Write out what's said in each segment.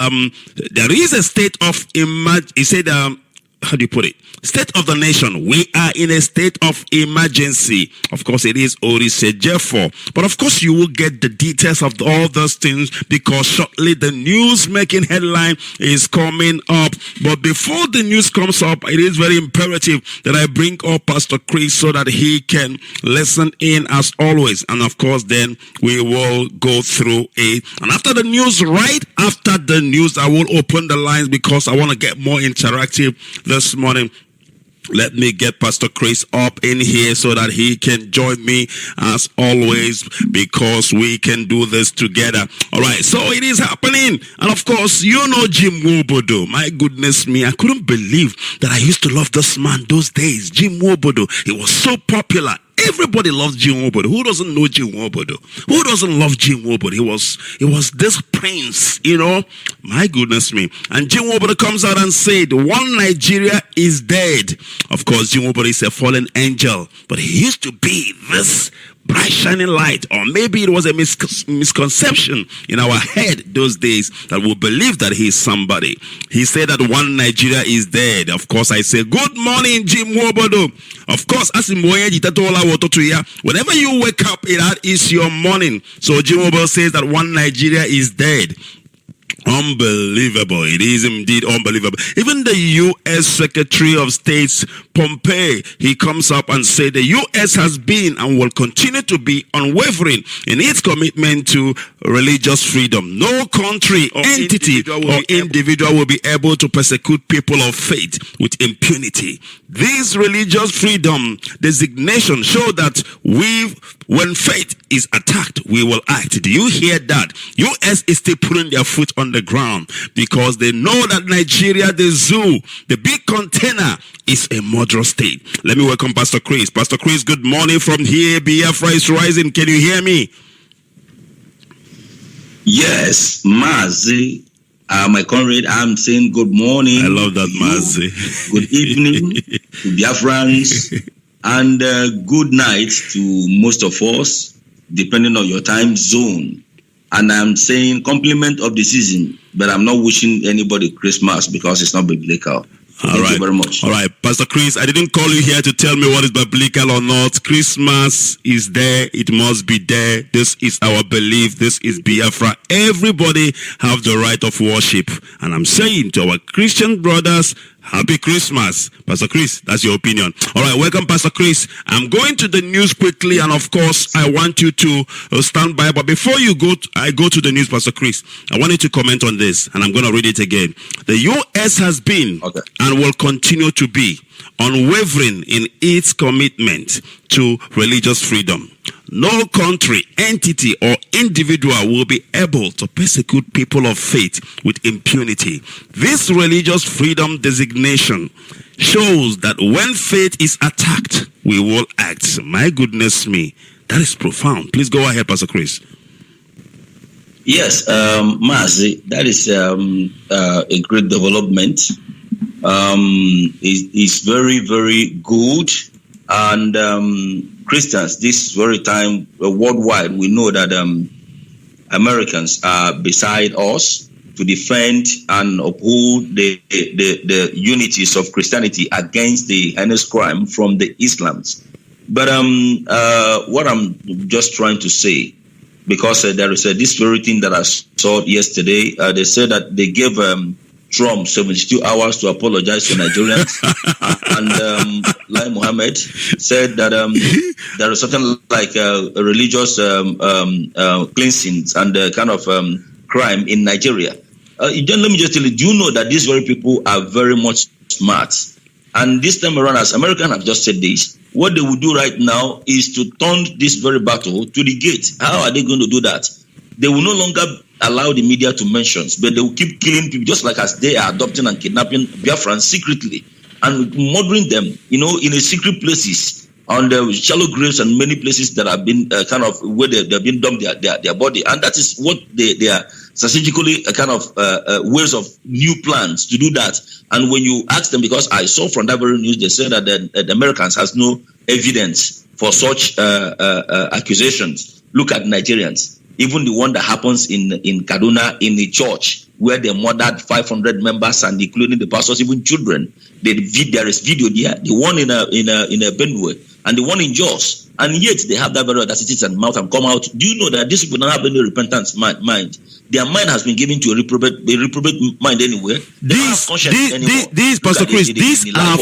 there is a state of he said, how do you put it? State of the nation. We are in a state of emergency. Of course, it is Orisejefor. But of course, you will get the details of all those things because shortly the news making headline is coming up. But before the news comes up, it is very imperative that I bring up Pastor Chris so that he can listen in as always. And of course, then we will go through it. And after the news, right after the news, I will open the lines because I want to get more interactive this morning. Let me get Pastor Chris up in here so that he can join me as always because we can do this together. All right, so it is happening. And of course, you know Jim Nwobodo. My goodness me, I couldn't believe that I used to love this man those days. Jim Nwobodo, he was so popular. Everybody loves Jim Nwobodo. Who doesn't know Jim Nwobodo? Who doesn't love Jim Nwobodo? He was this prince, you know. My goodness me. And Jim Nwobodo comes out and said, one Nigeria is dead. Of course, Jim Nwobodo is a fallen angel, but he used to be this bright shining light, or maybe it was a misconception in our head those days that we believe that he is somebody. He said that one Nigeria is dead. Of course, I say, good morning, Jim Nwobodo. Of course, whenever you wake up, that is your morning. So Jim Nwobodo says that one Nigeria is dead. Unbelievable. It is indeed unbelievable. Even the U.S. Secretary of State Pompeo, he comes up and said the U.S. has been and will continue to be unwavering in its commitment to religious freedom. No country or entity or individual will be able to persecute people of faith with impunity. This religious freedom designation show that when faith is attacked, we will act. Do you hear that? U.S. is still putting their foot on the ground because they know that Nigeria, the zoo, the big container, is a murderous state. Let me welcome Pastor Chris. Pastor Chris, good morning from here. Biafra is rising. Can you hear me? Yes, Mazi. My comrade, I'm saying good morning. I love that, Mazi. Good evening to Biafrans. And good night to most of us, depending on your time zone. And I'm saying compliment of the season, but I'm not wishing anybody Christmas because it's not biblical. Thank you very much. All right, Pastor Chris, I didn't call you here to tell me what is biblical or not. Christmas is there. It must be there. This is our belief. This is Biafra. Everybody have the right of worship. And I'm saying to our Christian brothers, Happy Christmas. Pastor Chris, that's your opinion. All right, welcome, Pastor Chris. I'm going to the news quickly, and of course, I want you to stand by. But before I go to the news, Pastor Chris, I want you to comment on this, and I'm going to read it again. The U.S. has been and will continue to be unwavering in its commitment to religious freedom. No country, entity, or individual will be able to persecute people of faith with impunity. This religious freedom designation shows that when faith is attacked, we will act. My goodness me, that is profound. Please go ahead, Pastor Chris. Yes, Mazi, that is a great development. It's very, very good. And Christians, this very time worldwide, we know that Americans are beside us to defend and uphold the unities of Christianity against the heinous crime from the Islams. But what I'm just trying to say, because there is this very thing that I saw yesterday, they said that they gave Trump 72 hours to apologize to Nigerians. And Lai Mohammed said that there is something like a religious cleansing and kind of crime in Nigeria. Let me just tell you, do you know that these very people are very much smart? And this time around, as Americans have just said this, what they will do right now is to turn this very battle to the gate. How are they going to do that? They will no longer allow the media to mention, but they will keep killing people just like as they are adopting and kidnapping Biafrans secretly and murdering them, in a secret places, on the shallow graves and many places that have been kind of where they've been dumped their body. And that is what they are strategically kind of ways of new plans to do that. And when you ask them, because I saw from that very news, they said that the Americans has no evidence for such accusations. Look at Nigerians. Even the one that happens in Kaduna in the church where they murdered 500 members and including the pastors, even children. There is video there. The one in a Benue and the one in Jos, and yet they have that very audacity and mouth and come out. Do you know that these people don't have any repentance mind? Their mind has been given to a reprobate mind anyway. These, Pastor Chris, these are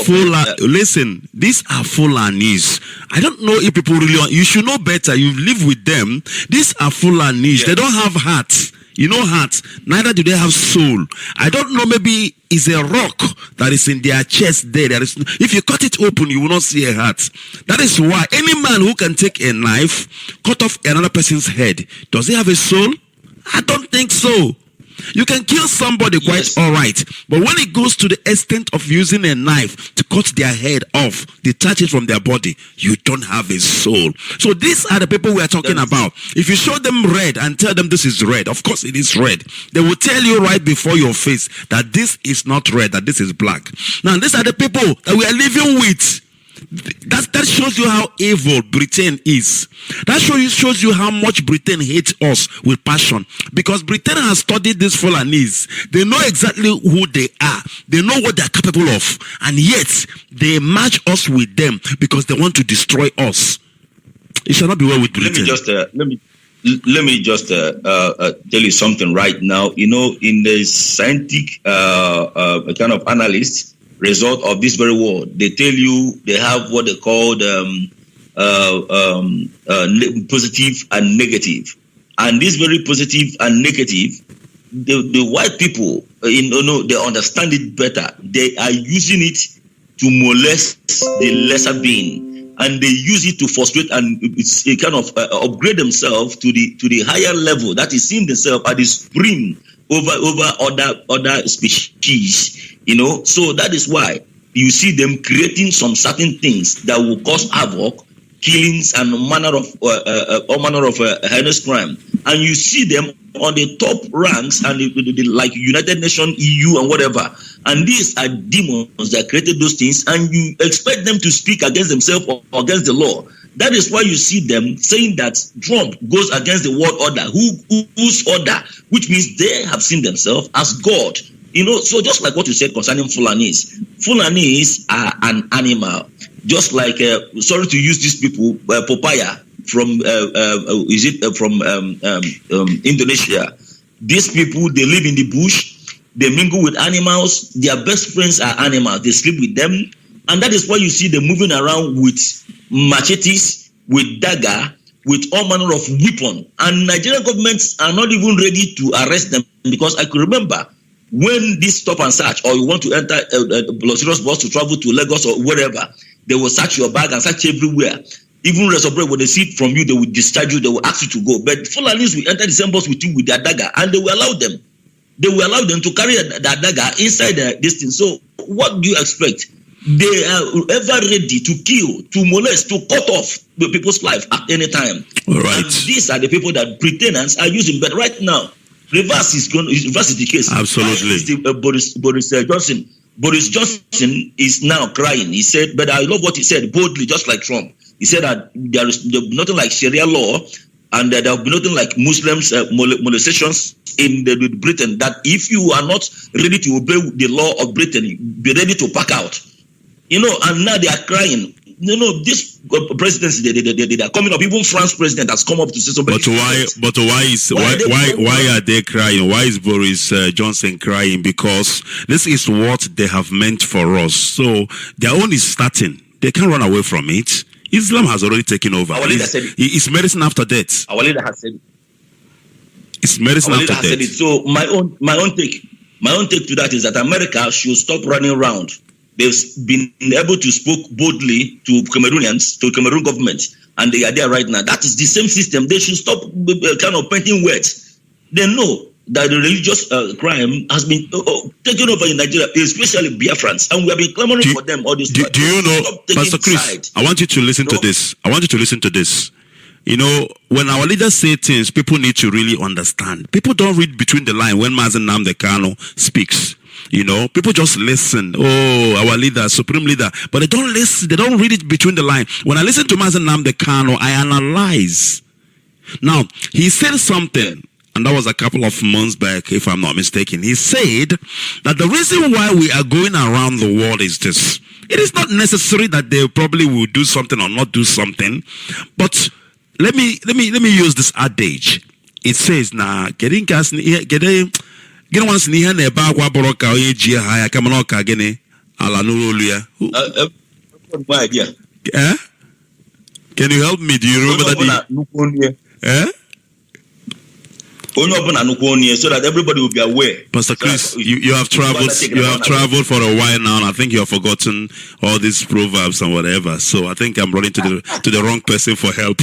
listen, these are Fulanis. I don't know if people really, you should know better. You live with them. These are Fulanis. They don't have hearts. You know hearts. Neither do they have soul. I don't know, maybe it's a rock that is in their chest there. There is, if you cut it open, you will not see a heart. That is why any man who can take a knife, cut off another person's head, does he have a soul? I don't think so. You can kill somebody quite all right, but when it goes to the extent of using a knife to cut their head off, detach it from their body, you don't have a soul. So these are the people we are talking about. If you show them red and tell them this is red, of course it is red. They will tell you right before your face that this is not red, that this is black. Now these are the people that we are living with. That shows you how evil Britain is. That shows you how much Britain hates us with passion. Because Britain has studied these Fulanese. They know exactly who they are. They know what they are capable of. And yet, they match us with them because they want to destroy us. It shall not be well with Britain. Let me just tell you something right now. You know, in the scientific kind of analyst result of this very war, they tell you they have what they call positive and negative. And this very positive and negative, the white people, they understand it better. They are using it to molest the lesser being, and they use it to frustrate and kind of upgrade themselves to the higher level that is seeing themselves as the supreme over other species. So that is why you see them creating some certain things that will cause havoc, killings, and all manner of heinous crime. And you see them on the top ranks and like United Nations, EU, and whatever. And these are demons that created those things, and you expect them to speak against themselves or against the law. That is why you see them saying that Trump goes against the world order, whose order, which means they have seen themselves as God. So just like what you said concerning Fulanese. Fulanese are an animal. Just like, sorry to use these people, papaya from Indonesia. These people, they live in the bush. They mingle with animals. Their best friends are animals. They sleep with them. And that is why you see them moving around with machetes, with dagger, with all manner of weapon. And Nigerian governments are not even ready to arrest them, because I could remember when this stop and search, or you want to enter a serious bus to travel to Lagos or wherever, they will search your bag and search everywhere. Even reservoir, when they see it from you, they will discharge you, they will ask you to go. But Fulanis will enter the same bus with you with their dagger, and they will allow them. They will allow them to carry that dagger inside this thing. So what do you expect? They are ever ready to kill, to molest, to cut off the people's life at any time. All right. And these are the people that pretenders are using. But right now, reverse is the case. Absolutely. Boris Johnson. Boris Johnson is now crying. He said, but I love what he said boldly, just like Trump. He said that there will be nothing like Sharia law, and there will be nothing like Muslims molestations in Britain. That if you are not ready to obey the law of Britain, be ready to pack out. And now they are crying. This presidency, they are coming up. Even France president has come up to say something. Why are they crying? Why is Boris Johnson crying? Because this is what they have meant for us. So their own is starting. They can't run away from it. Islam has already taken over. Our leader said it. It's medicine after death. Our leader has said it. It's medicine after death. So my own take to that is that America should stop running around. They've been able to speak boldly to Cameroonians, to Cameroon government, and they are there right now. That is the same system. They should stop kind of painting words. They know that the religious crime has been taken over in Nigeria, especially Biafrans, and we have been clamoring for them all this time. Do you know, Pastor Chris, I want you to listen to this. I want you to listen to this. When our leaders say things, people need to really understand. People don't read between the lines when Mazi speaks. People just listen. Oh, our leader, supreme leader. But they don't listen. They don't read it between the lines. When I listen to Mazi, I analyze. Now, he said something, and that was a couple of months back, if I'm not mistaken. He said that the reason why we are going around the world is this. It is not necessary that they probably will do something or not do something, but let me use this adage. It says, "Na getting gas get once near the bagua boroka oye haya kamanoka gene ala nuluya." My idea. Can you help me? Do you remember that? So that everybody will be aware. Pastor Chris, you have traveled. You have traveled for a while now, and I think you have forgotten all these proverbs and whatever. So I think I'm running to the wrong person for help.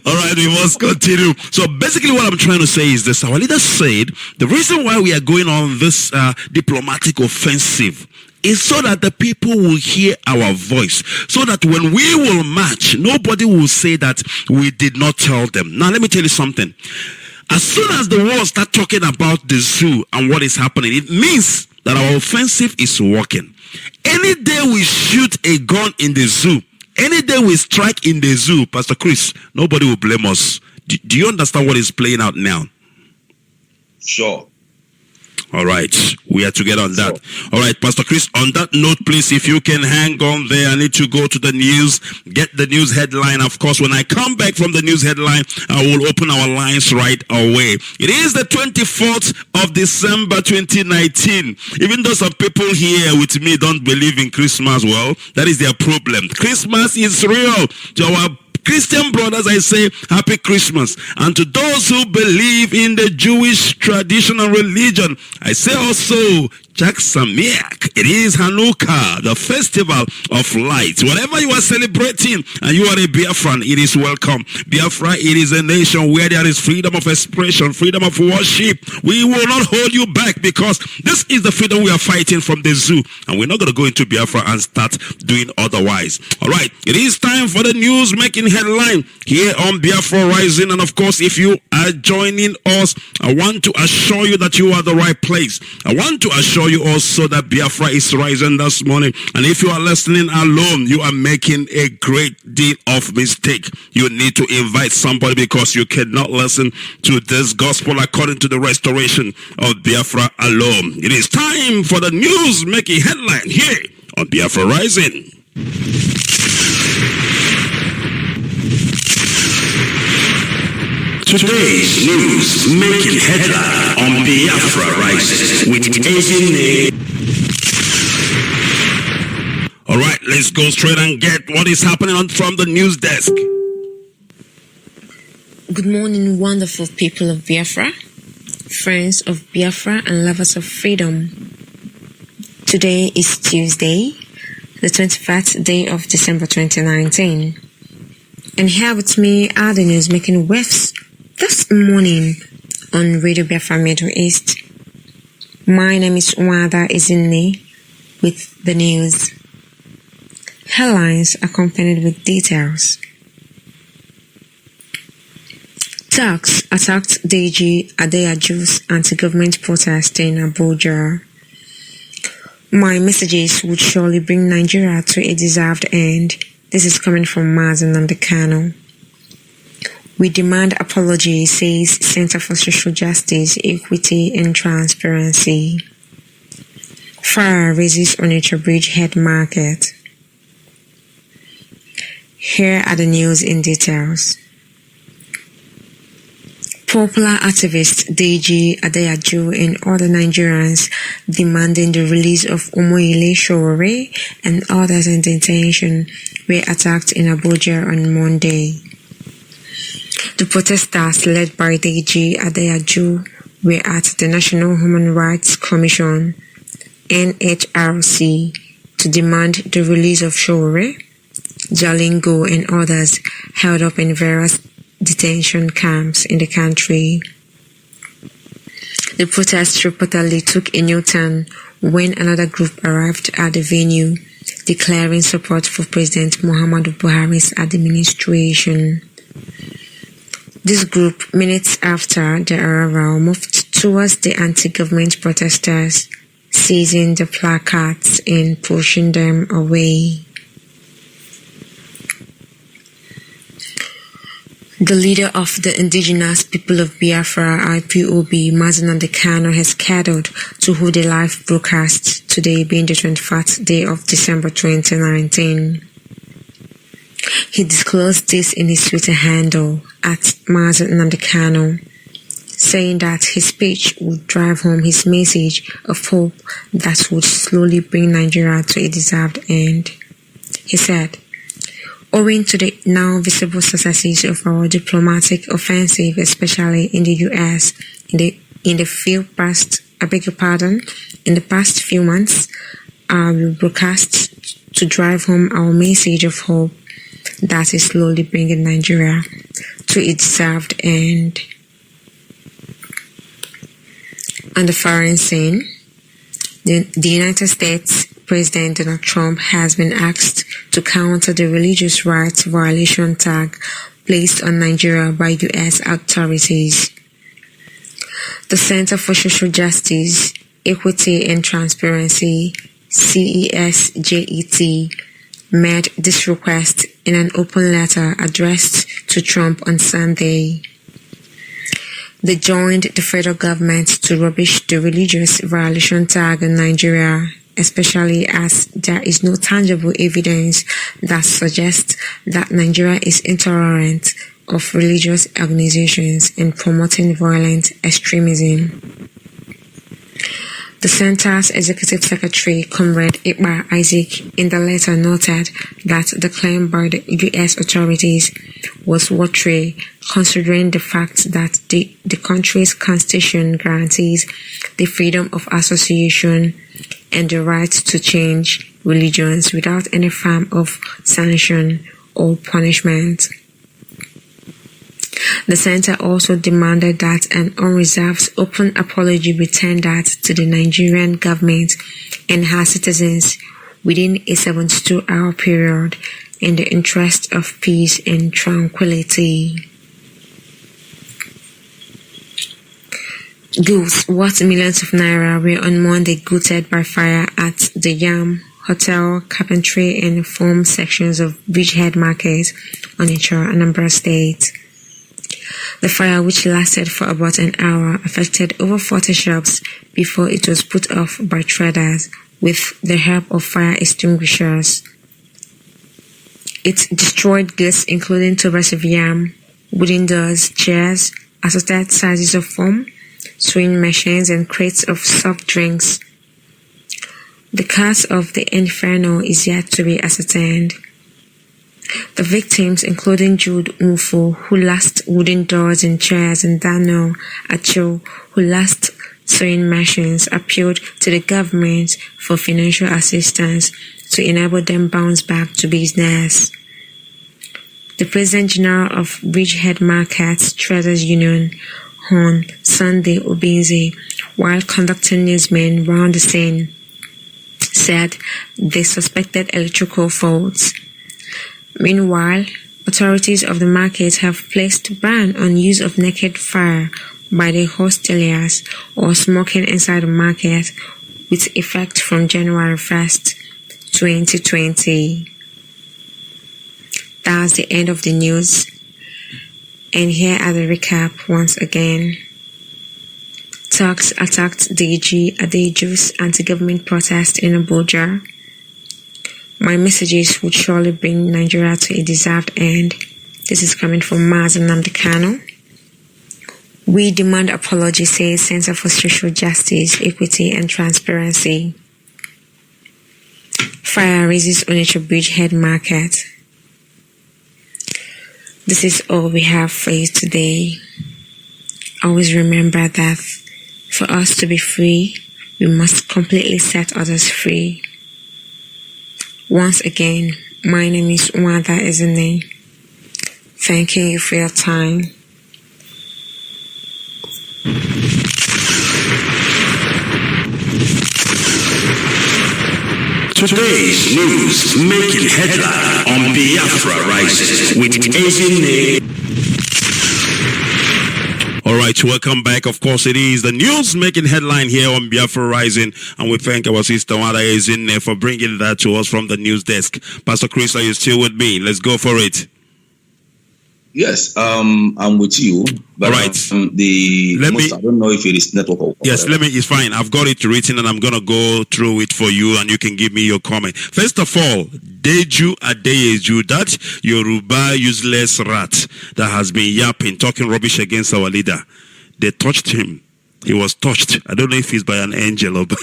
All right, we must continue. So basically what I'm trying to say is this. Our leader said the reason why we are going on this diplomatic offensive is so that the people will hear our voice. So that when we will march, nobody will say that we did not tell them. Now let me tell you something. As soon as the world start talking about the zoo and what is happening, it means that our offensive is working. Any day we shoot a gun in the zoo, any day we strike in the zoo, Pastor Chris, nobody will blame us. Do you understand what is playing out now? Sure. All right, we are together on that. All right, Pastor Chris, on that note, please, if you can hang on there, I need to go to the news, get the news headline. Of course, when I come back from the news headline, I will open our lines right away. It is the 24th of December, 2019. Even though some people here with me don't believe in Christmas, well, that is their problem. Christmas is real. To our Christian brothers, I say Happy Christmas. And to those who believe in the Jewish traditional religion, I say also Chag Sameach. It is Hanukkah, the festival of lights. Whatever you are celebrating and you are a Biafran, it is welcome. Biafra, it is a nation where there is freedom of expression, freedom of worship. We will not hold you back because this is the freedom we are fighting from the zoo. And we're not going to go into Biafra and start doing otherwise. All right, it is time for the news making headline here on Biafra Rising. And of course, if you are joining us, I want to assure you that you are the right place. I want to assure you also that Biafra is rising this morning. And if you are listening alone, you are making a great deal of mistake. You need to invite somebody because you cannot listen to this gospel according to the restoration of Biafra alone. It is time for the news making headline here on Biafra Rising. Today's news making headline on Biafra Rising with Ezine. All right, let's go straight and get what is happening from the news desk. Good morning, wonderful people of Biafra, friends of Biafra and lovers of freedom. Today is Tuesday, the 21st day of December 2019. And here with me are the news making waves this morning on Radio Biafra Middle-Est. My name is Ezine with the news. Headlines accompanied with details. Thugs attacked Deji Adeyaju's anti-government protest in Abuja. My messages would surely bring Nigeria to a deserved end. This is coming from Mazi and the Kano. We demand apology, says Center for Social Justice, Equity and Transparency. Fire raises Onitsha Bridge head market. Here are the news in details. Popular activist Deji Adeyaju and other Nigerians demanding the release of Omoyele Sowore and others in detention were attacked in Abuja on Monday. The protesters led by Deji Adeyaju were at the National Human Rights Commission (NHRC) to demand the release of Sowore, Jalingo and others held up in various detention camps in the country. The protest reportedly took a new turn when another group arrived at the venue, declaring support for President Muhammadu Buhari's administration. This group, minutes after the arrival, moved towards the anti-government protesters, seizing the placards and pushing them away. The leader of the indigenous people of Biafra, IPOB, Mazi, has scheduled to hold a live broadcast today, being the 24th day of December 2019. He disclosed this in his Twitter handle at Mazi, saying that his speech would drive home his message of hope that would slowly bring Nigeria to a deserved end. He said, "Owing to the now visible successes of our diplomatic offensive, especially in the US, in the past few months, I will broadcast to drive home our message of hope that is slowly bringing Nigeria to its deserved end." On the foreign scene, the United States President Donald Trump has been asked to counter the religious rights violation tag placed on Nigeria by U.S. authorities. The Center for Social Justice, Equity and Transparency, CESJET, made this request in an open letter addressed to Trump on Sunday. They joined the federal government to rubbish the religious violation tag in Nigeria, especially as there is no tangible evidence that suggests that Nigeria is intolerant of religious organizations and promoting violent extremism. The Center's Executive Secretary, Comrade Ikpa Isaac, in the letter noted that the claim by the U.S. authorities was watery, considering the fact that the country's constitution guarantees the freedom of association and the right to change religions without any form of sanction or punishment. The center also demanded that an unreserved open apology be tendered to the Nigerian government and her citizens within a 72-hour period in the interest of peace and tranquility. Goods worth millions of naira were on Monday gutted by fire at the Yam Hotel, Carpentry and Foam sections of Bridgehead Market, Onitsha, Anambra State. The fire, which lasted for about an hour, affected over 40 shops before it was put off by traders with the help of fire extinguishers. It destroyed goods including tubers of yam, wooden doors, chairs, assorted sizes of foam, sewing machines, and crates of soft drinks. The cause of the inferno is yet to be ascertained. The victims, including Jude Mufo, who lost wooden doors and chairs, and Daniel Acho, who lost sewing machines, appealed to the government for financial assistance to enable them bounce back to business. The President General of Bridgehead Markets Traders Union, Hon Sunday Obinze, while conducting newsmen round the scene, said they suspected electrical faults. Meanwhile, authorities of the market have placed ban on use of naked fire by the hosteliers or smoking inside the market with effect from January 1st, 2020. That's the end of the news. And here are the recap once again. Turks attacked DG Adeju's anti-government protest in Abuja. My messages would surely bring Nigeria to a deserved end. This is coming from Mazi. We demand apology, says Center for Social Justice, Equity and Transparency. Fire raises Onitsha Bridgehead Market. This is all we have for you today. Always remember that for us to be free, we must completely set others free. Once again, my name is Wanda Ezine. Thanking you for your time. Today's news making headline on Biafra Rising with Ezine. All right, welcome back. Of course, it is the news making headline here on Biafra Rising, and we thank our sister Wanda Ezine for bringing that to us from the news desk. Pastor Chris, are you still with me? Let's go for it. Yes, I'm with you. But, all right. I don't know if it is network or yes, whatever. it's fine. I've got it written and I'm going to go through it for you and you can give me your comment. First of all, Deju Adeyeju, that Yoruba useless rat that has been yapping, talking rubbish against our leader. They touched him. He was touched. I don't know if he's by an angel or by,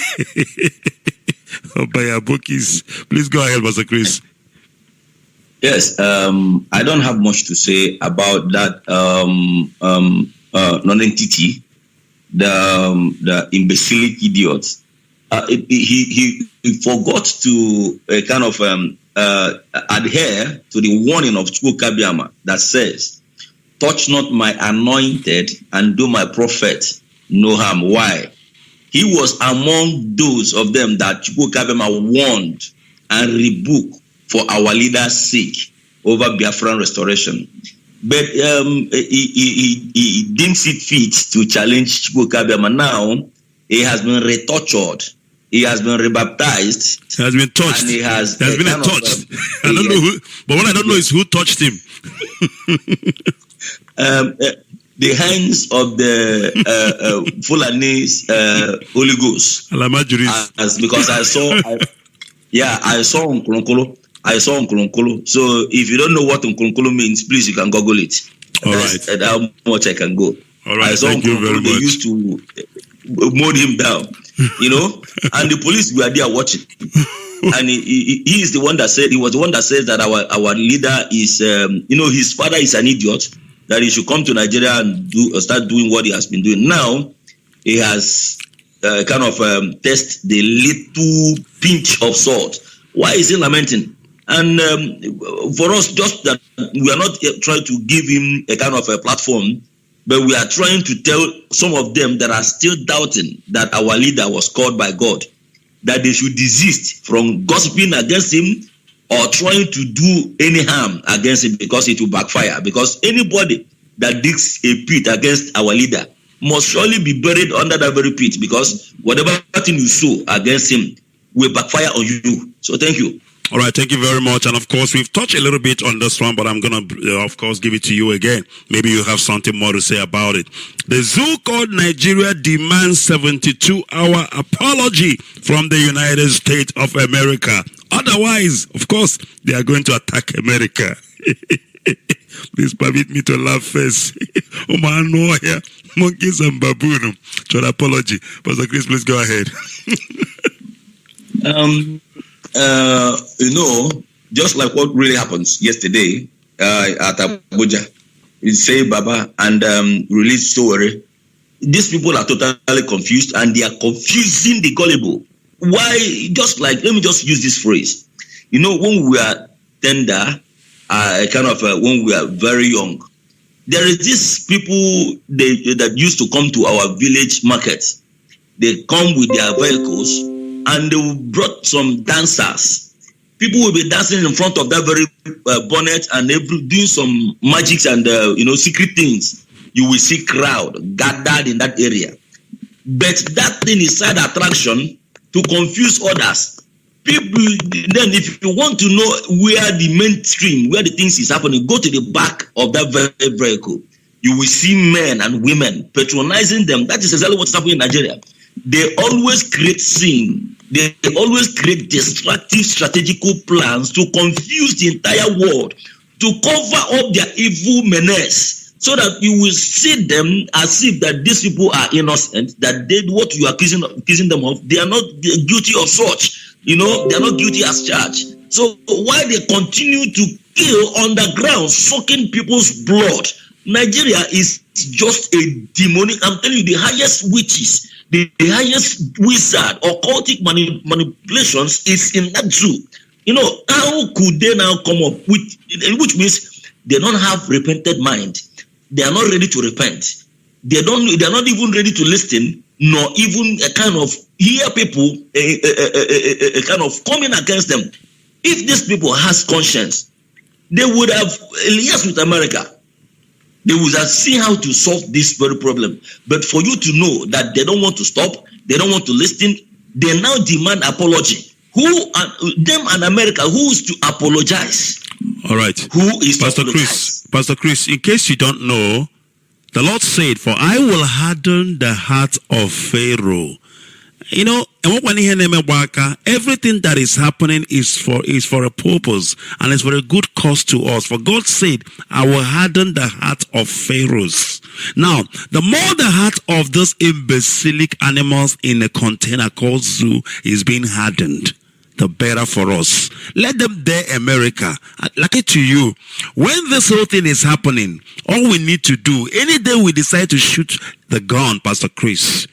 or by a bookies. Please go ahead, Pastor Chris. Yes, I don't have much to say about that non-entity, the imbecile idiot. He forgot to kind of adhere to the warning of Chukwukabiama that says, touch not my anointed and do my prophet no harm. Why? He was among those of them that Chukwukabiama warned and rebuked for our leader's sake over Biafran restoration. But he didn't see fit to challenge Chukwukabiama. Now, he has been retortured. He has been rebaptized. He has been touched. And he has been touched. I don't know who, but what I don't know is who touched him. The hands of the Fulani's Holy Ghost. Because I saw Nkulunkulu. So if you don't know what Nkulunkulu means, please you can Google it. All right. That's how much I can go. All right. I saw Thank you very much. They used to mold him down, and the police were there watching. And he is the one that said, he was the one that says that our leader is, his father is an idiot, that he should come to Nigeria and start doing what he has been doing. Now, he has kind of test the little pinch of salt. Why is he lamenting? And for us, just that we are not trying to give him a kind of a platform, but we are trying to tell some of them that are still doubting that our leader was called by God, that they should desist from gossiping against him or trying to do any harm against him, because it will backfire. Because anybody that digs a pit against our leader must surely be buried under that very pit, because whatever thing you sow against him will backfire on you. So thank you. All right, thank you very much. And of course, we've touched a little bit on this one, but I'm going to, of course, give it to you again. Maybe you have something more to say about it. The zoo called Nigeria demands 72-hour apology from the United States of America. Otherwise, of course, they are going to attack America. Please permit me to laugh first. Onuoha, monkeys and baboon. Should apology. Pastor Chris, please go ahead. Just like what really happens yesterday at Abuja, we say Baba and release Sowore. These people are totally confused, and they are confusing the gullible. Why? Just like, let me just use this phrase. When we are tender, when we are very young, there is these people that used to come to our village markets. They come with their vehicles, and they brought some dancers. People will be dancing in front of that very bonnet, and they doing some magics and secret things. You will see crowd gathered in that area. But that thing is side attraction to confuse others. People, then if you want to know where the mainstream, where the things is happening, go to the back of that very vehicle. You will see men and women patronizing them. That is exactly what's happening in Nigeria. They always create scene. They always create destructive strategical plans to confuse the entire world, to cover up their evil menace, so that you will see them as if that these people are innocent, that they, what you are accusing them of, they are not guilty of such. They are not guilty as charged. So why they continue to kill underground, sucking people's blood? Nigeria is just a demonic, I'm telling you, the highest witches, the highest wizard, occultic manipulations is in that zoo. How could they now come up with, which means they don't have repented mind. They are not ready to repent. They are not even ready to listen, nor even a kind of hear people a kind of coming against them. If these people has conscience, they would have liaised with America. They would have seen how to solve this very problem. But for you to know that they don't want to stop, they don't want to listen, they now demand apology. Them and America, who is to apologize? All right. Who is Pastor to apologize? Chris, Pastor Chris, in case you don't know, the Lord said, "For I will harden the heart of Pharaoh." You know, everything that is happening is for a purpose and it's for a good cause to us. For God said, "I will harden the heart of Pharaohs." Now, the more the heart of those imbecilic animals in a container called zoo is being hardened, the better for us. Let them dare America. Like it to you. When this whole thing is happening, all we need to do, any day we decide to shoot the gun, Pastor Chris,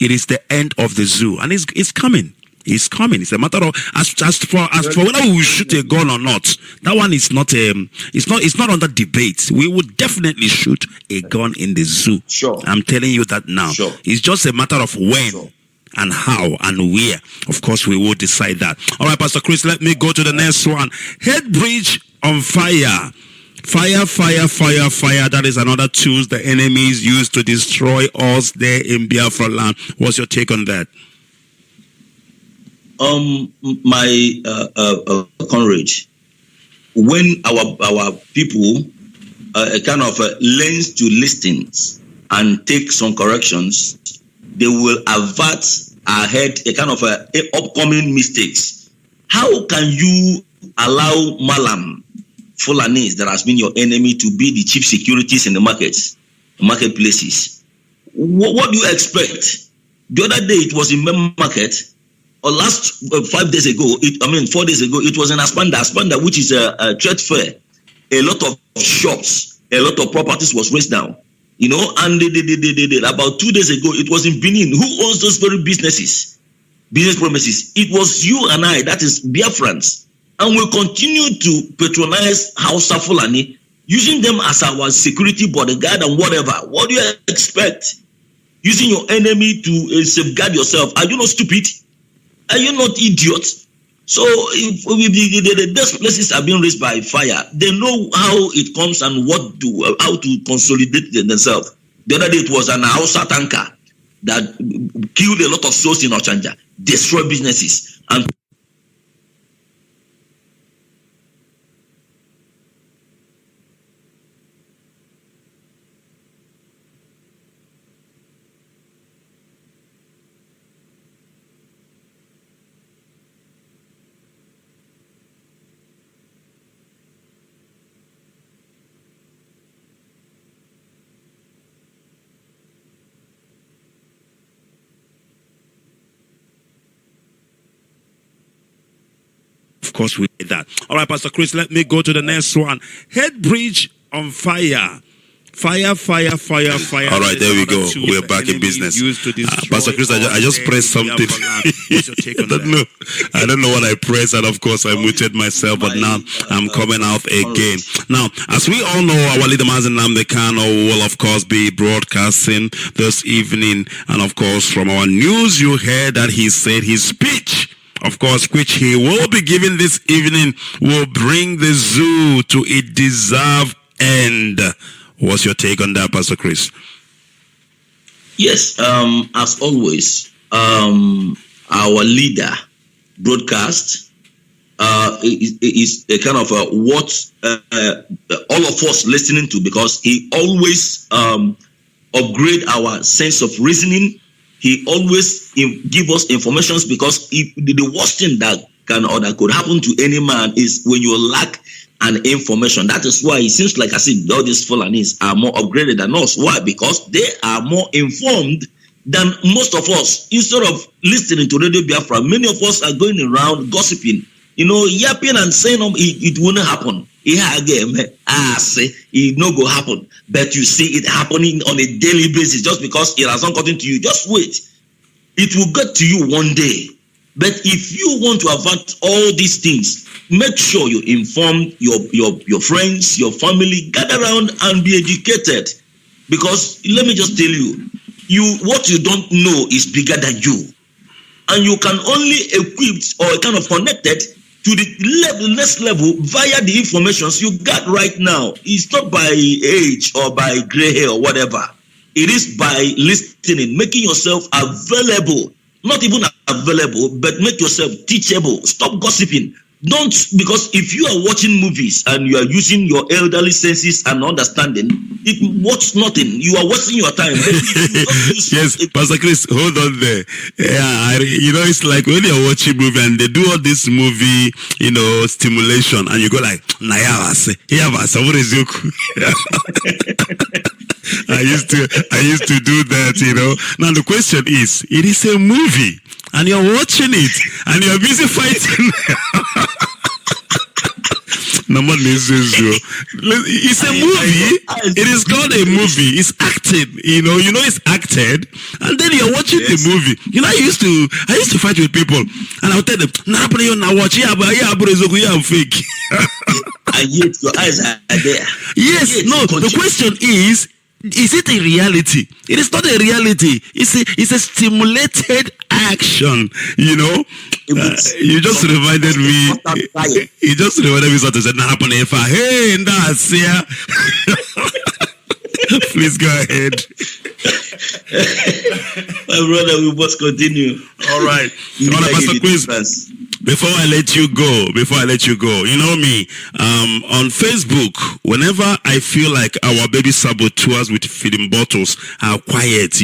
it is the end of the zoo, and it's coming. It's coming. It's a matter of as for whether we will shoot a gun or not. That one is not it's not under debate. We would definitely shoot a gun in the zoo. Sure. I'm telling you that now. Sure. It's just a matter of when. Sure. And how and where. Of course, we will decide that. All right, Pastor Chris, let me go to the next one. Head bridge on fire. Fire. That is another tool the enemies use to destroy us there in Biafra land. What's your take on that? My courage. When our people kind of learns to listen and take some corrections, they will avert ahead a kind of upcoming mistakes. How can you allow Malam Fulanis that has been your enemy to be the chief securities in the marketplaces? What do you expect? The other day it was in Mem Market, or last 4 days ago, it was in Aspanda, which is a trade fair. A lot of shops, a lot of properties was raised down. You know, and they about 2 days ago, it was in Benin. Who owns those very business premises? It was you and I, that is Biafrans. And we continue to patronize Hausa Fulani, using them as our security bodyguard and whatever. What do you expect? Using your enemy to safeguard yourself. Are you not stupid? Are you not idiots? So if these places are being raised by fire, they know how it comes and how to consolidate themselves. The other day it was an Hausa tanker that killed a lot of souls in Ochanja, destroyed businesses, and of course, we did that. All right, Pastor Chris, let me go to the next one. Head bridge on fire. Fire. All right, there we go. We're back in business. Pastor Chris, I just pressed something. I don't know what I pressed, and of course I muted myself, but now I'm coming out again. Now, as we all know, our leader Mazi will of course be broadcasting this evening, and of course from our news you heard that he said his speech, of course, which he will be giving this evening, will bring the zoo to its deserved end. What's your take on that, Pastor Chris? Yes, as always, our leader broadcast is a kind of what all of us listening to, because he always upgrade our sense of reasoning. He always give us information, because the worst thing that could happen to any man is when you lack an information. That is why it seems like as if all these Fulanis are more upgraded than us. Why? Because they are more informed than most of us. Instead of listening to Radio Biafra, many of us are going around gossiping, yapping and saying it won't happen. It no go happen. But you see it happening on a daily basis. Just because it has not gotten to you, just wait. It will get to you one day. But if you want to avert all these things, make sure you inform your friends, your family, gather around and be educated. Because let me just tell you, what you don't know is bigger than you. And you can only equipped or kind of connected to the next level via the informations you got right now. It's not by age or by gray hair or whatever. It is by listening, making yourself available. Not even available, but make yourself teachable. Stop gossiping. don't, because if you are watching movies and you are using your elderly senses and understanding, it worth nothing. You are wasting your time. Yes, Pastor Chris, hold on there. Yeah, it's like when you're watching movie and they do all this movie, stimulation, and you go like, I used to do that, Now the question is, it is a movie, and you're watching it, and you're busy fighting. It's a movie. It is called a movie. It's acted. It's acted, and then you're watching the movie. I used to fight with people, and I would tell them, "Nah, but you're not watching. I'm fake." And yet your eyes are there. Yes. No. The question is it a reality? It is not a reality. It's a stimulated action. You just reminded me. You just reminded me something. Said, "Nah, hey, that's here." Please go ahead. My brother, we must continue. All right. Pastor Quiz, before I let you go, you know me, on Facebook, whenever I feel like our baby saboteurs with feeding bottles are quiet,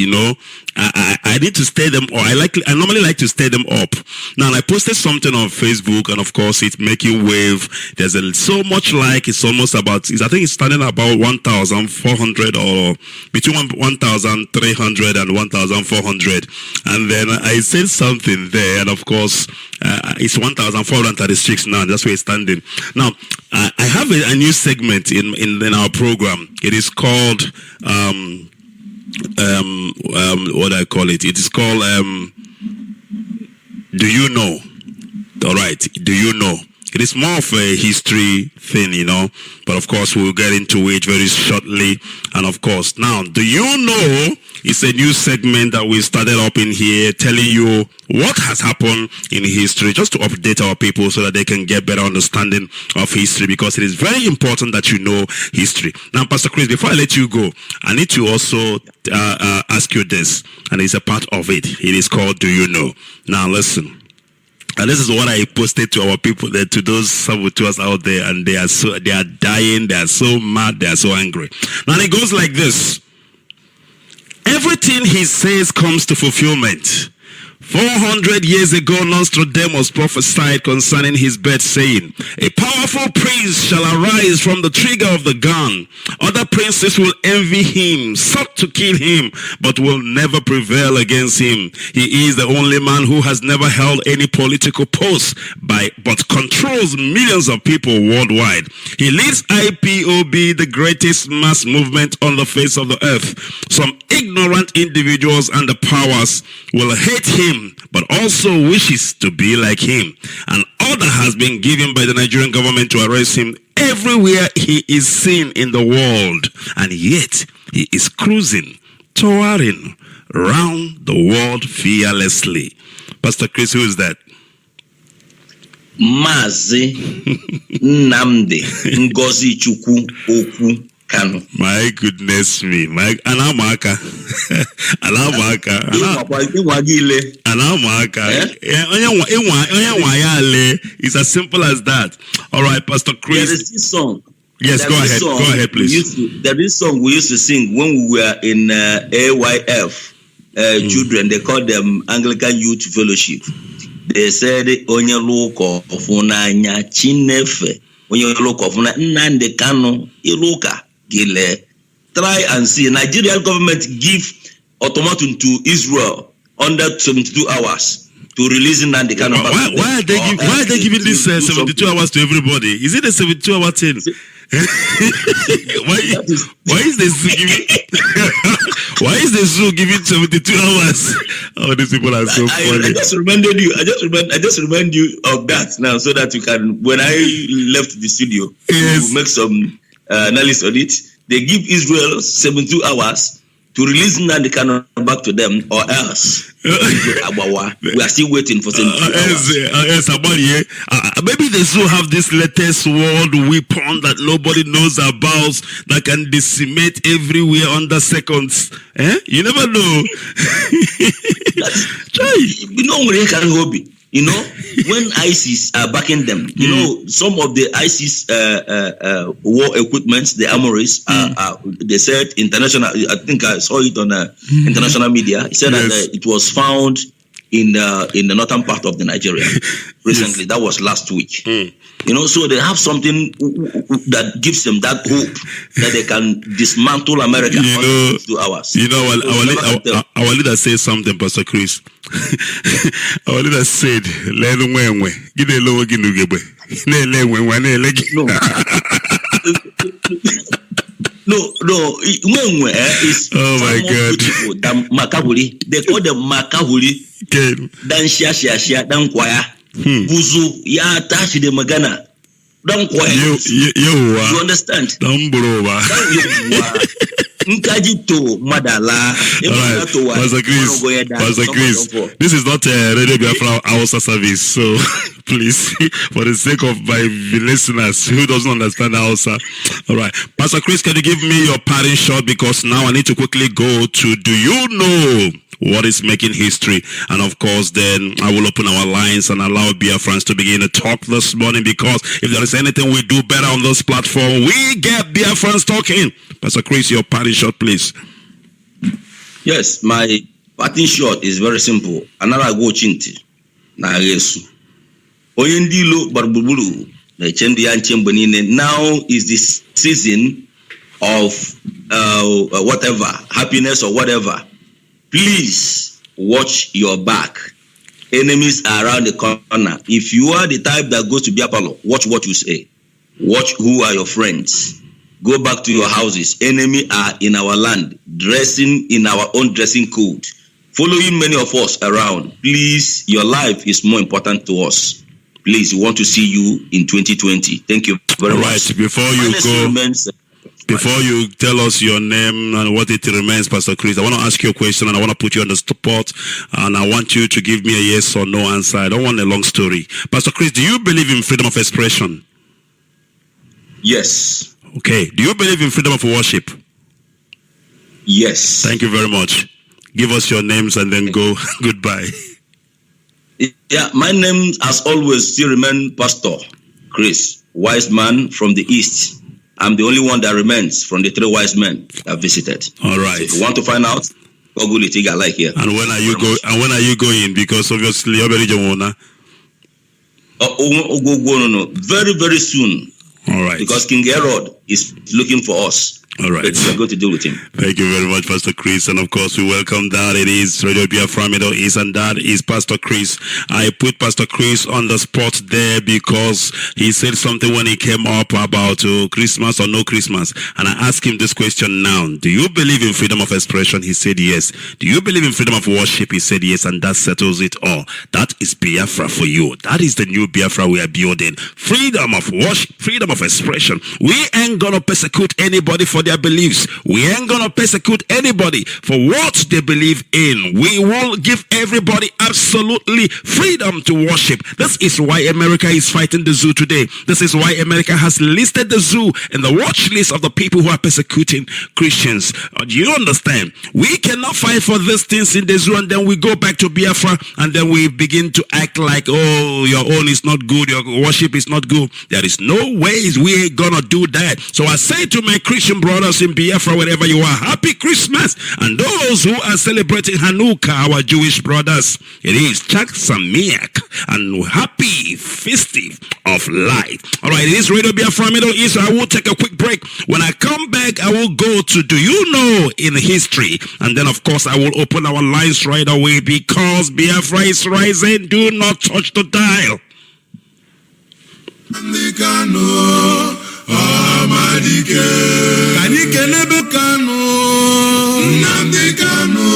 I need to stir them, or I normally like to stir them up. Now, I posted something on Facebook, and of course, it's making wave. There's so much like, it's almost about, I think it's starting about 1,400 or between 1,300 and 1,400. And then I said something there, and of course, it's 1,436 now. That's where it's standing. Now, I have a new segment in our program. It is called, what I call it? It is called, Do You Know? All right. Do you know? It is more of a history thing, but of course we'll get into it very shortly. And of course, now, do you know, it's a new segment that we started up in here, telling you what has happened in history, just to update our people so that they can get better understanding of history, because it is very important that you know history. Now, Pastor Chris, before I let you go, I need to also ask you this, and it's a part of it. It is called Do You Know? Now, listen. And this is what I posted to our people, to those saboteurs out there, and they are dying, they are so mad, they are so angry. Now it goes like this. Everything he says comes to fulfillment. 400 years ago, Nostradamus prophesied concerning his birth, saying, "A powerful prince shall arise from the trigger of the gun. Other princes will envy him, sought to kill him, but will never prevail against him. He is the only man who has never held any political post, but controls millions of people worldwide. He leads IPOB, the greatest mass movement on the face of the earth. Some ignorant individuals and the powers will hate him, but also wishes to be like him. An order has been given by the Nigerian government to arrest him everywhere he is seen in the world, and yet he is cruising, touring around the world fearlessly." Pastor Chris, who is that? Mazi Nnamdi Ngozi Chukwu Okwu Kanu. My goodness me. Anamaka. It's as simple as that. All right, Pastor Chris. There is this song. Yes, go ahead. Go ahead, please. There is song we used to sing when we were in AYF. Children, they call them Anglican Youth Fellowship. They said, "Onye loko ofunanya chinefe, onye loko ofuna Nnamdi Kanu iluka gile." Try and see. Nigerian government give ultimatum to Israel under 72 hours to release Nnamdi Kanu. Why are they giving this 72 hours to everybody? Is it a 72-hour thing? Why is the zoo giving? Why is the zoo giving 72 hours? Oh, these people are so funny. I just reminded you. I just remind you of that now, so that you can. When I left the studio, yes, to make some analysis on it. They give Israel 72 hours to release Nnamdi Kanu back to them, or else we are still waiting for 72 hours. Yes, maybe they still have this latest world weapon that nobody knows about that can decimate everywhere under seconds. You never know. You know where you can go. You know, when ISIS are backing them, you know, some of the ISIS war equipments, the armories, they said international. I think I saw it on international media. It said that it was found in the northern part of the Nigeria recently. That was last week. You know, so they have something that gives them that hope that they can dismantle America. You know, 2 hours. You know, our leader said something, Pastor Chris. Our leader said, No, is oh my God. They call them Makahuri. Dan Shia, Dan Kwaya. Buzu, ya tashi de magana. Dan Kwaya. You understand? Dan Buroba. Nkajito Madala. Pastor Chris, this is not a Radio Biafra Hausa service, so please, for the sake of my listeners who doesn't understand Hausa. All right. Pastor Chris, can you give me your parting shot, because now I need to quickly go to do you know what is making history? And of course, then I will open our lines and allow Biafrans to begin to talk this morning, because if there is anything we do better on this platform, we get Biafrans talking. Pastor Chris, your parting shot, please. Yes, my parting shot is very simple. Another go chinti na yesu. Oyendilo barbubulu na chendi yanchembanine. Now is this season of whatever, happiness or whatever. Please watch your back. Enemies are around the corner. If you are the type that goes to Biapalo, watch what you say. Watch who are your friends. Go back to your houses. Enemy are in our land, dressing in our own dressing code, following many of us around. Please, your life is more important to us. Please, we want to see you in 2020. Thank you very much. Right, before you tell us your name and what it remains, Pastor Chris, I want to ask you a question, and I want to put you on the spot, and I want you to give me a yes or no answer. I don't want a long story. Pastor Chris, do you believe in freedom of expression? Yes. Okay. Do you believe in freedom of worship? Yes. Thank you very much. Give us your names and then go. Goodbye. Yeah, my name, as always, still remain Pastor Chris, wise man from the East. I'm the only one that remains from the 3 wise men that visited. All right. So if you want to find out, Google it. I like here. And when are you going? And when are you going? Because obviously, very, very soon. All right. Because King Herod is looking for us. All right. We're going to deal with him. Thank you very much, Pastor Chris. And of course, we welcome that. It is Radio Biafra Middle-East, and that is Pastor Chris. I put Pastor Chris on the spot there because he said something when he came up about Christmas or no Christmas. And I asked him this question now. Do you believe in freedom of expression? He said yes. Do you believe in freedom of worship? He said yes. And that settles it all. That is Biafra for you. That is the new Biafra we are building. Freedom of worship, freedom of expression. We ain't gonna persecute anybody for their beliefs. We ain't gonna persecute anybody for what they believe in. We will give everybody absolutely freedom to worship. This is why America is fighting the zoo today. This is why America has listed the zoo in the watch list of the people who are persecuting Christians. Do you understand? We cannot fight for these things in the zoo and then we go back to Biafra and then we begin to act like, oh, your own is not good, your worship is not good. There is no ways we ain't gonna do that. So I say to my Christian brothers in Biafra, wherever you are, happy Christmas. And those who are celebrating Hanukkah, our Jewish brothers, it is Chak Samiak and happy festive of light. All right, it is Radio Biafra Middle East. So I will take a quick break. When I come back, I will go to Do You Know in History? And then, of course, I will open our lines right away because Biafra is rising. Do not touch the dial. Amadike Kanike Nebekano Namdekano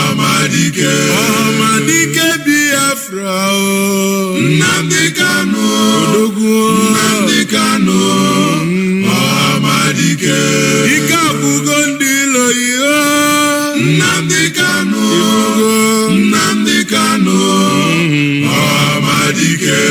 Amadike Biafra Namdekano Amadike Ikabugondilo yo Namdekano Amadike.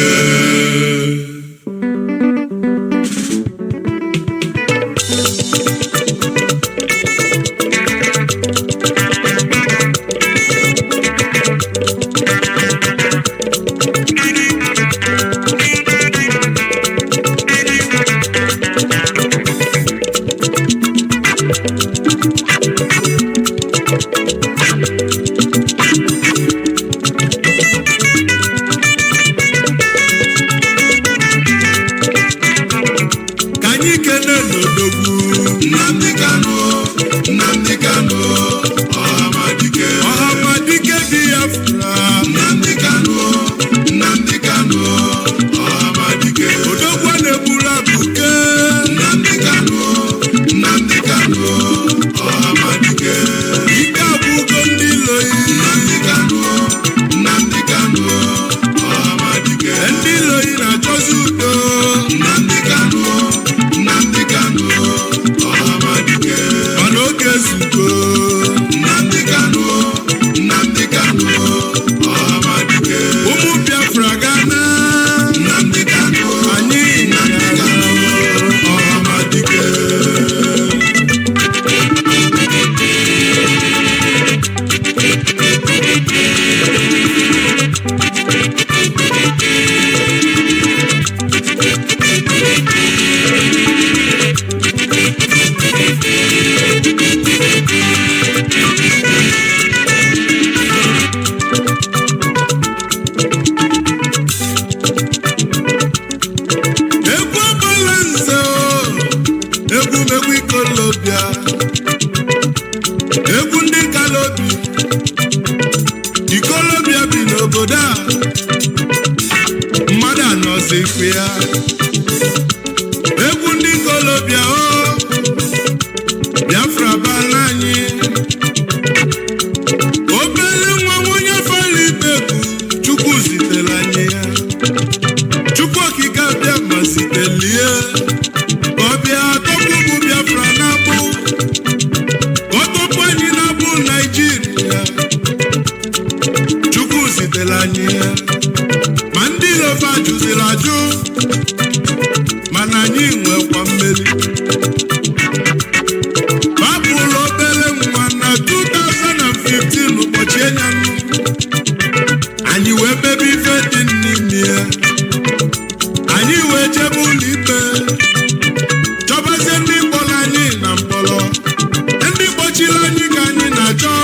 Ọhamadike Biafra, Ọhamadike Odogwu na-eburu abụke, Ọhamadike ike abụgo ndị loyi, Ọhamadike ndị loyi na-achọzi udo, Ọhamadike mana oge ezugo, ụmụ Biafra gana anyị Ọhamadike. Egwu ọgbala nze egwu megwu ikolobịa, egwu ndị kalobi ikolobịa bi n'obodo a, mmadụ anọzikwa ya. Egwu ndị ikolobịa Biafra bala anyị, obere nwa onye fara ibeku Chukwu zitere anyị ya. Chukwu okike abịa ma zitelie ka ọ bịa tọpụ ụmụ Biafra na-abụ, ka ọ tọpụ anyị na-abụ Naijiria. Chukwu zitere anyị ya, ma ndị Yoruba jụziri ajụ, mana anyị nwekwa mmeri. Babụlụ obere nwa na 2015 ụbọchị enyanụ, anyị wee mebe ife dị n'ime ya. Anyị wee jebe ụlọ ikpe chọbazie ndị kpọrọ anyị na mkpọrọ, ndị kpọchiri anyị ka anyị na-achọ.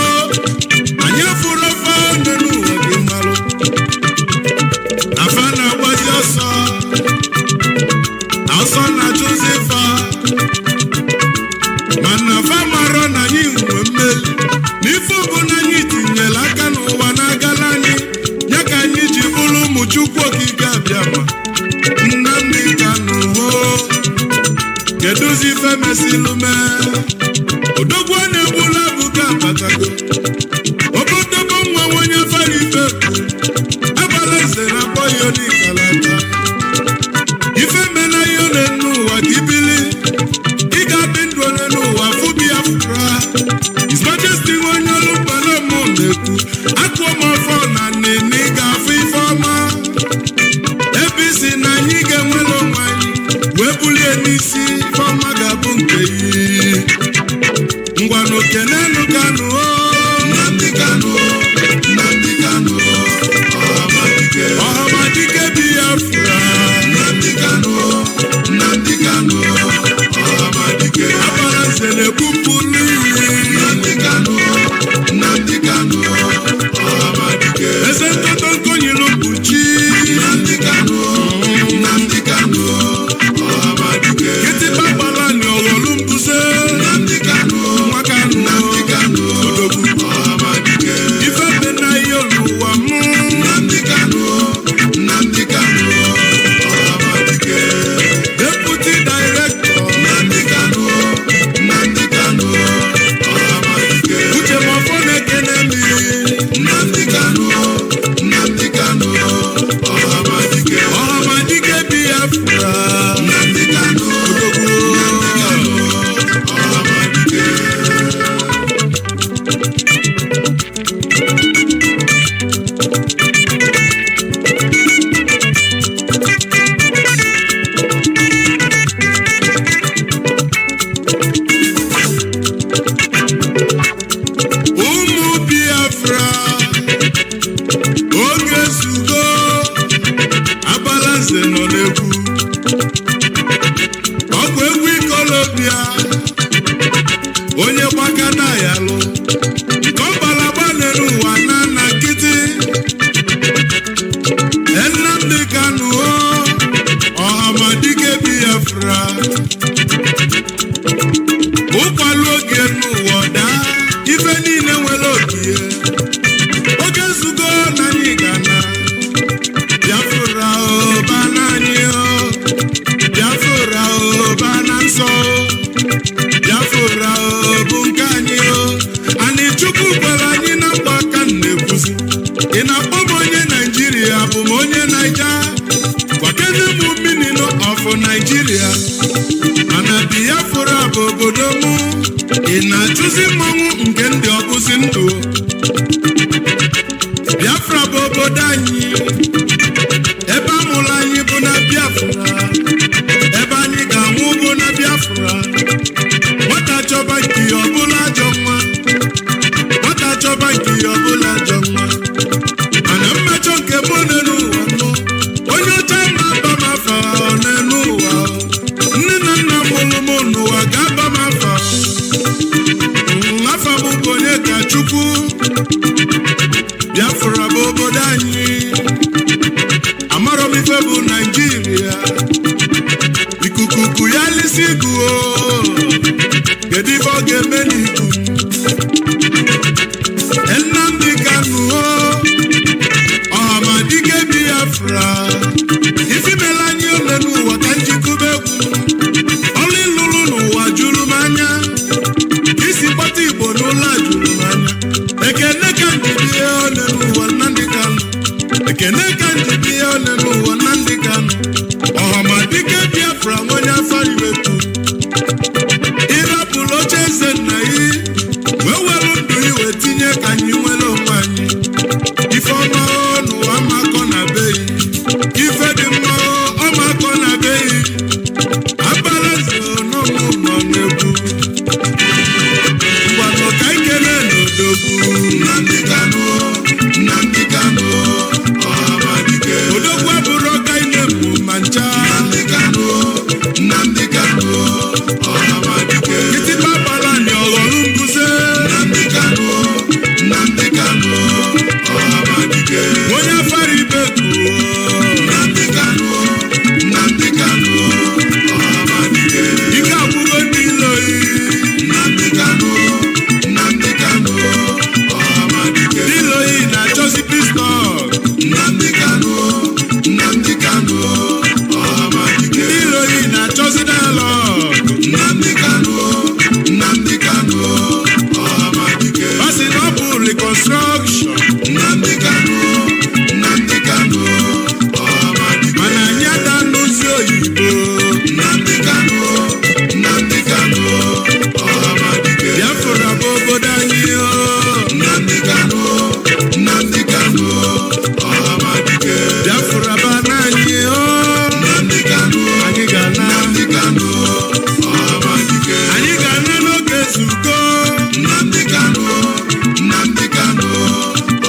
Anyị afụrụ ofe ọnụ n'ụwa gị marụ, afa na-agbazi ọsọ, ọsọ na-achụzi fa, mana fa marọ na anyị nwe mmeri n'ife ọbụla anyị tinyere aka n'ụwa na-agala anyị, ya ka anyị ji bụrụ ụmụ Chukwu okike abịa ma kedụzi ife mesilu mee. Odogwu na-egbula abụga abatago, obodobo nwa onye fara ife agbala eze na akpọ ya onikalata. Ife mena ya ole n'ụwa ka ibili, ị ga-adị ndụ ole n'ụwa fụ Biafra. His Majesty onye ọrụ mkpana mụ na-ekwu, akụọ m ọfọ na nene ị ga-afụ ife ọma, ebe isi na anyị ga-enwere onwe anyị wee bulie n'isi, ife ọma ga-abụ nke yi. Ngwa n'okenenu Kanu Ọhamadike Biafra, agbara nze na-ekwupụlụ iyi, eze ntoto nkonyelu mkpuchi, kịtịkpa gbara anyị ọghọlụ mbuze, nwa Kanu Odogwu ife dị na ihe n'ụwa mụ, Deputy Director Uche Mafọ na-ekene mmiri, Ọhamadike Biafra, Odogwu ụmụ Biafra, oge zugo, agbala nze nọ n'egwu, ọkwa egwu ikolobịa, onye gbaka na ya lụ, ka ọ gbara Biafra bụ obodo anyị, ebe amụrụ anyị bụ na Biafra, ebe anyị ga-anwụ bụ na Biafra. Nwata chọba nke ya ọbụla ajọ nwa, nwata chọba nke ya ọbụla ajọ nwa, mana mmejọ nke bụ n'elu ụwa nọ, onye ọcha na-aba m afa n'elu ụwa, nne na nna mụrụ m n'ụwa ga-aba m afa. Afa m bụ onye ka Chukwu. Biafra bụ obodo anyị, amarọ m ife bụ Naịjirịa, ikuku ya lisi guo, kedu ife ọ ga-eme n'iku? Nnamdi Kanu ọhamadike Biafra, ife mere anyị ole n'ụwa ka njikube egwu, ọlụ ịlụrụ n'ụwa juru m anya, isi kpọta Igbo n'ụlọ juru m anya. Ekene ka njibi ole n'ụwa Nnamdi Kanu, ekene ka njibi ole n'ụwa Nnamdi Kanu, ọhamadike Biafra nwonye afọ iwetu, ịrapụrụ oche eze nna yi wee were ndụ yi wee tinye ka anyị nwere onwe anyị. Ife ọma n'ụwa makọ na be yi, ife dị mma ọmakọ na be yi, abara eze n'ọmụ nọ n'egwu. Ngwanụ ka ikele n'odogwu Nnamdi Kanu, Nnamdi Kanu ọhamadike. Odogwu abụrụ ọka ine mbụ ma ncha. Nnamdi Kanu, Nnamdi Kanu ọhamadike. Kịtịkpa gbara anyị ọghọrọ mbuze. Nnamdi Kanu, Nnamdi Kanu ọhamadike. Onye afara ibe kwuo. Nnamdi Kanu, Nnamdi Kanu ọhamadike. Ike agwụgo ndị ilo yi. Nnamdi Kanu, Nnamdi Kanu ọhamadike. Ndị ilo yi na-achọsi pistọl. Nnamdi Kanu, Nnamdi Kanu ọhamadike. Ndị ilo yi na-achọsi dialọg. Nnamdi Kanu, Nnamdi Kanu ọhamadike. Ọ sị na ọ bụ reconstruction. Nnamdi Kanu, Nnamdi Kanu ọhamadike. Mana anyị ada n'ozi oyibo. Nnamdi Kanu, Nnamdi Kanu ọhamadike. Biafra bụ obodo anyị o. Nnamdi Kanu, Nnamdi Kanu ọhamadike. Biafra bụ ana anyị o. Nnamdi Kanu, anyị ga-ana. Nnamdi Kanu ọhamadike. Anyị ga-ana n'oge nzukọ. Nnamdi Kanu, Nnamdi Kanu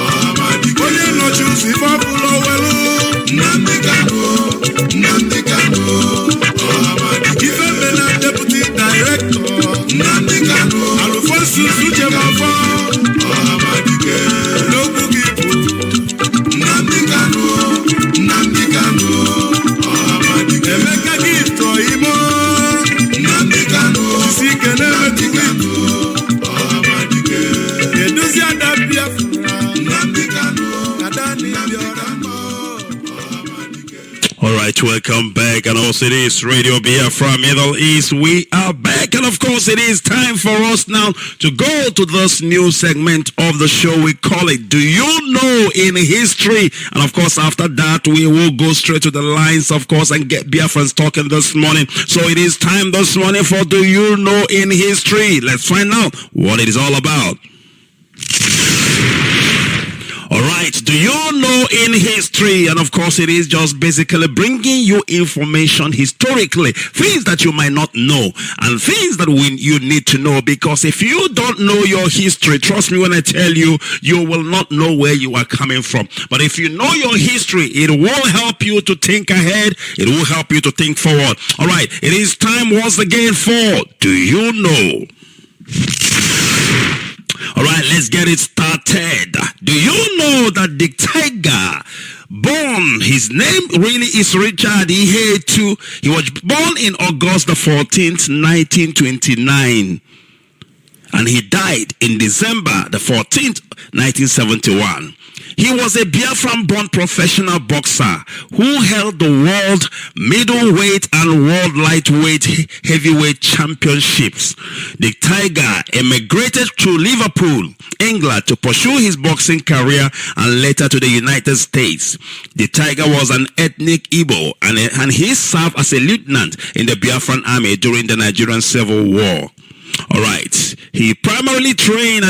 ọhamadike. Onye nọchi ụzọ ife ọbụla owelu. Nnamdi Kanu, Nnamdi Kanu ọhamadike. Ife mena deputy director. Nnamdi Kanu, Alfonsus Uchemafọ ọhamadike. N'okwu gị bụ Nnamdi Kanu, Nnamdi Kanu ọhamadike. Emeka gị tọọ imo. Nnamdi Kanu, isi ike na-emetụ Kanu ọhamadike. Edozi ada Biafra. Nnamdi Kanu, ada n'Ibiọra mma ọhamadike. All right, welcome back. And also it is Radio Biafra Middle East. We are back. And of course, it is time for us now to go to this new segment of the show. We call it Do You Know in History? And of course, after that, we will go straight to the lines, of course, and get Biafrans talking this morning. So it is time this morning for Do You Know in History? Let's find out what it is all about. All right, do you know in history? And of course, it is just basically bringing you information historically, things that you might not know and things that you need to know, because if you don't know your history, trust me when I tell you, you will not know where you are coming from. But if you know your history, it will help you to think ahead. It will help you to think forward. All right, it is time once again for Do You Know? All right, let's get it started. Do you know that the tiger born, his name really is Richard Ihetu. He was born in August the 14th, 1929. And he died in December the 14th, 1971. He was a Biafran-born professional boxer who held the world middleweight and world lightweight heavyweight championships. The Tiger emigrated to Liverpool, England to pursue his boxing career and later to the United States. The Tiger was an ethnic Igbo and he served as a lieutenant in the Biafran army during the Nigerian Civil War. All right. He primarily trained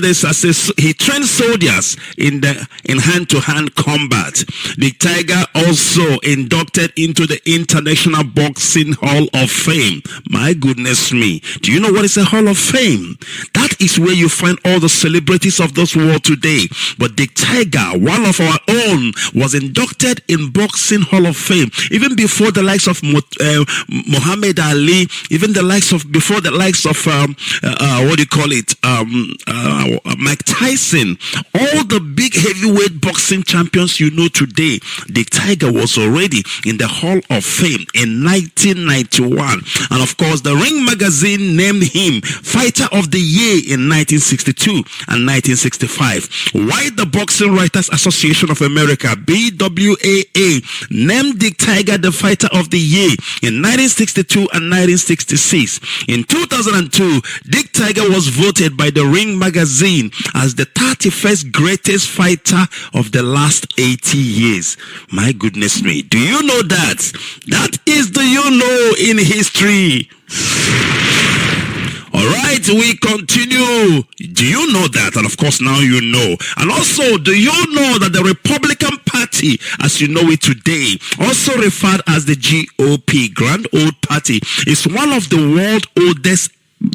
he trained soldiers in hand-to-hand combat. The Tiger also inducted into the International Boxing Hall of Fame. My goodness me. Do you know what is a Hall of Fame? That is where you find all the celebrities of this world today. But the Tiger, one of our own, was inducted in Boxing Hall of Fame even before the likes of Muhammad Ali, even before the likes of Mike Tyson. All the big heavyweight boxing champions you know today, the Tiger was already in the Hall of Fame in 1991. And of course, the Ring magazine named him Fighter of the Year in 1962 and 1965. While the Boxing Writers Association of America, BWAA, named Dick Tiger the Fighter of the Year in 1962 and 1966. In 2002, Dick Tiger was voted by the Ring magazine as the 31st greatest fighter of the last 80 years. My goodness me. Do you know that? That is the you know in history. All right, we continue. Do you know that? And of course, now you know. And also, do you know that the Republican Party, as you know it today, also referred as the GOP, Grand Old Party, is one of the world's oldest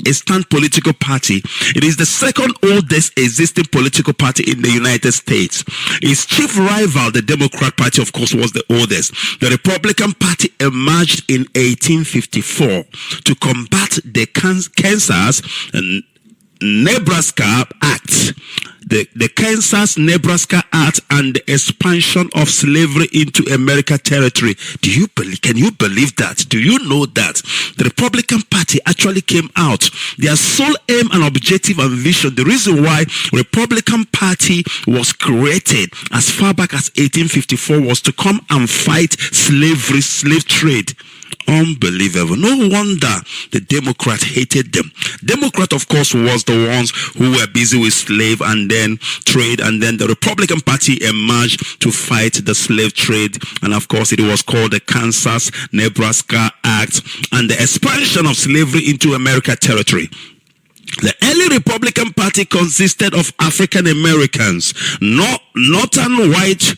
extant political party. It is the second oldest existing political party in the United States. Its chief rival, the Democrat Party, of course, was the oldest. The Republican Party emerged in 1854 to combat the Kansas and Nebraska Act. The Kansas-Nebraska Act and the expansion of slavery into American territory. Can you believe that? Do you know that? The Republican Party actually came out. Their sole aim and objective and vision, the reason why Republican Party was created as far back as 1854 was to come and fight slavery, slave trade. Unbelievable. No wonder the Democrat hated them. Democrat, of course, was the ones who were busy with slave and then trade, and then the Republican Party emerged to fight the slave trade, and of course it was called the Kansas-Nebraska Act and the expansion of slavery into American territory. The early Republican Party consisted of African Americans, northern white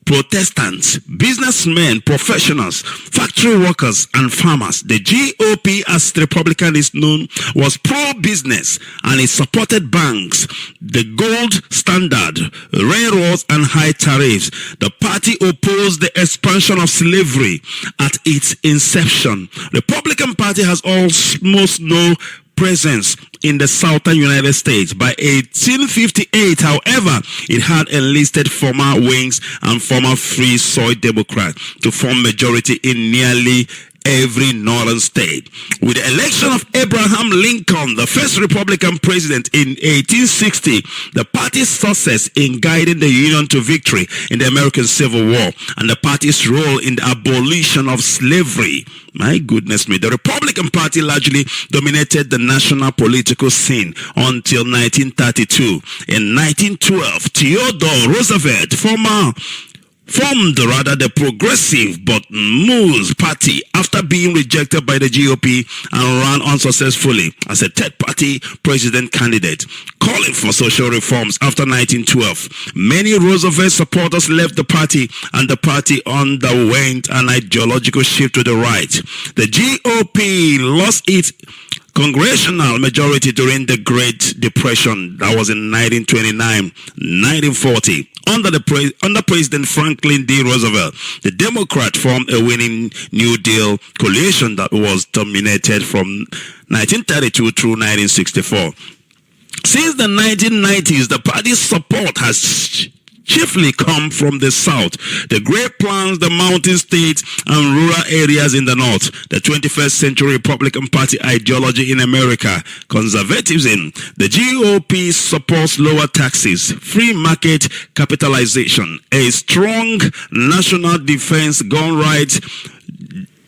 Protestants, businessmen, professionals, factory workers, and farmers. The GOP, as the Republican is known, was pro-business and it supported banks, the gold standard, railroads, and high tariffs. The party opposed the expansion of slavery at its inception. The Republican Party has almost no presence in the southern United States. By 1858, however, it had enlisted former Wings and former Free Soil Democrats to form majority in nearly every northern state. With the election of Abraham Lincoln, the first Republican president in 1860, the party's success in guiding the Union to victory in the American Civil War and the party's role in the abolition of slavery. My goodness me. The Republican Party largely dominated the national political scene until 1932. In 1912, Theodore Roosevelt formed the Progressive but Moose Party after being rejected by the GOP and ran unsuccessfully as a third-party president candidate, calling for social reforms. After 1912, many Roosevelt supporters left the party and the party underwent an ideological shift to the right. The GOP lost its congressional majority during the Great Depression. That was in 1929, 1940. Under President Franklin D. Roosevelt, the Democrat formed a winning New Deal coalition that was dominated from 1932 through 1964. Since the 1990s, the party's support has chiefly come from the south, the Great Plains, the mountain states, and rural areas in the north. The 21st century Republican Party ideology in America, conservatism. The GOP supports lower taxes, free market capitalization, a strong national defense, gun rights,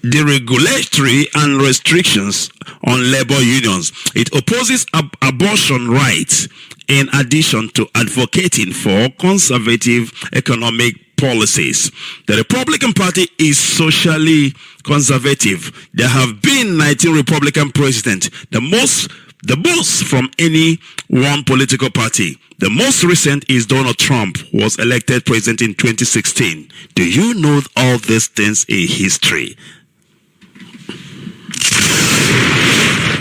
deregulatory and restrictions on labor unions. It opposes abortion rights, in addition to advocating for conservative economic policies. The Republican Party is socially conservative. There have been 19 Republican presidents. The the most from any one political party. The most recent is Donald Trump, who was elected president in 2016. Do you know all these things in history?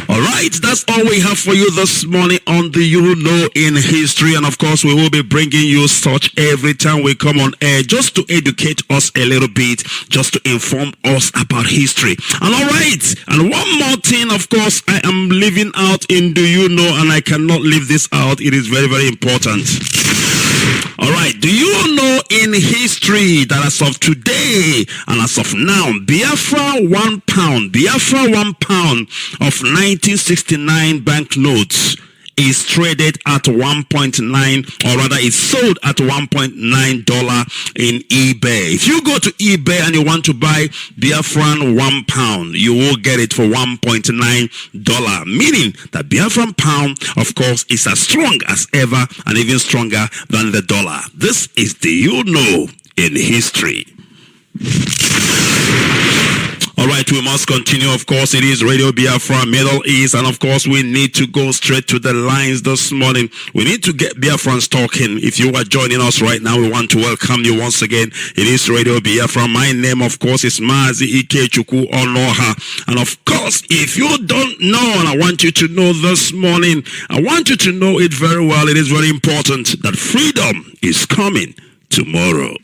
All right, that's all we have for you this morning on the You Know in History. And of course, we will be bringing you such every time we come on air, just to educate us a little bit, just to inform us about history. And all right, and one more thing, of course, I am leaving out in Do You Know, and I cannot leave this out. It is very, very important. All right, do you know in history that as of today and as of now, Biafra £1 of 1969 banknotes is traded at 1.9, or rather is sold at $1.9 in eBay. If you go to eBay and you want to buy Biafran £1, you will get it for $1.9, meaning that Biafran pound, of course, is as strong as ever and even stronger than the dollar. This is the You Know in History. All right, we must continue. Of course, it is Radio Biafra, Middle-East, and of course, we need to go straight to the lines this morning. We need to get Biafrans talking. If you are joining us right now, we want to welcome you once again. It is Radio Biafra. My name, of course, is Mazi, Ikechukwe, Onuoha. And of course, if you don't know, and I want you to know this morning, I want you to know it very well. It is very important that freedom is coming tomorrow.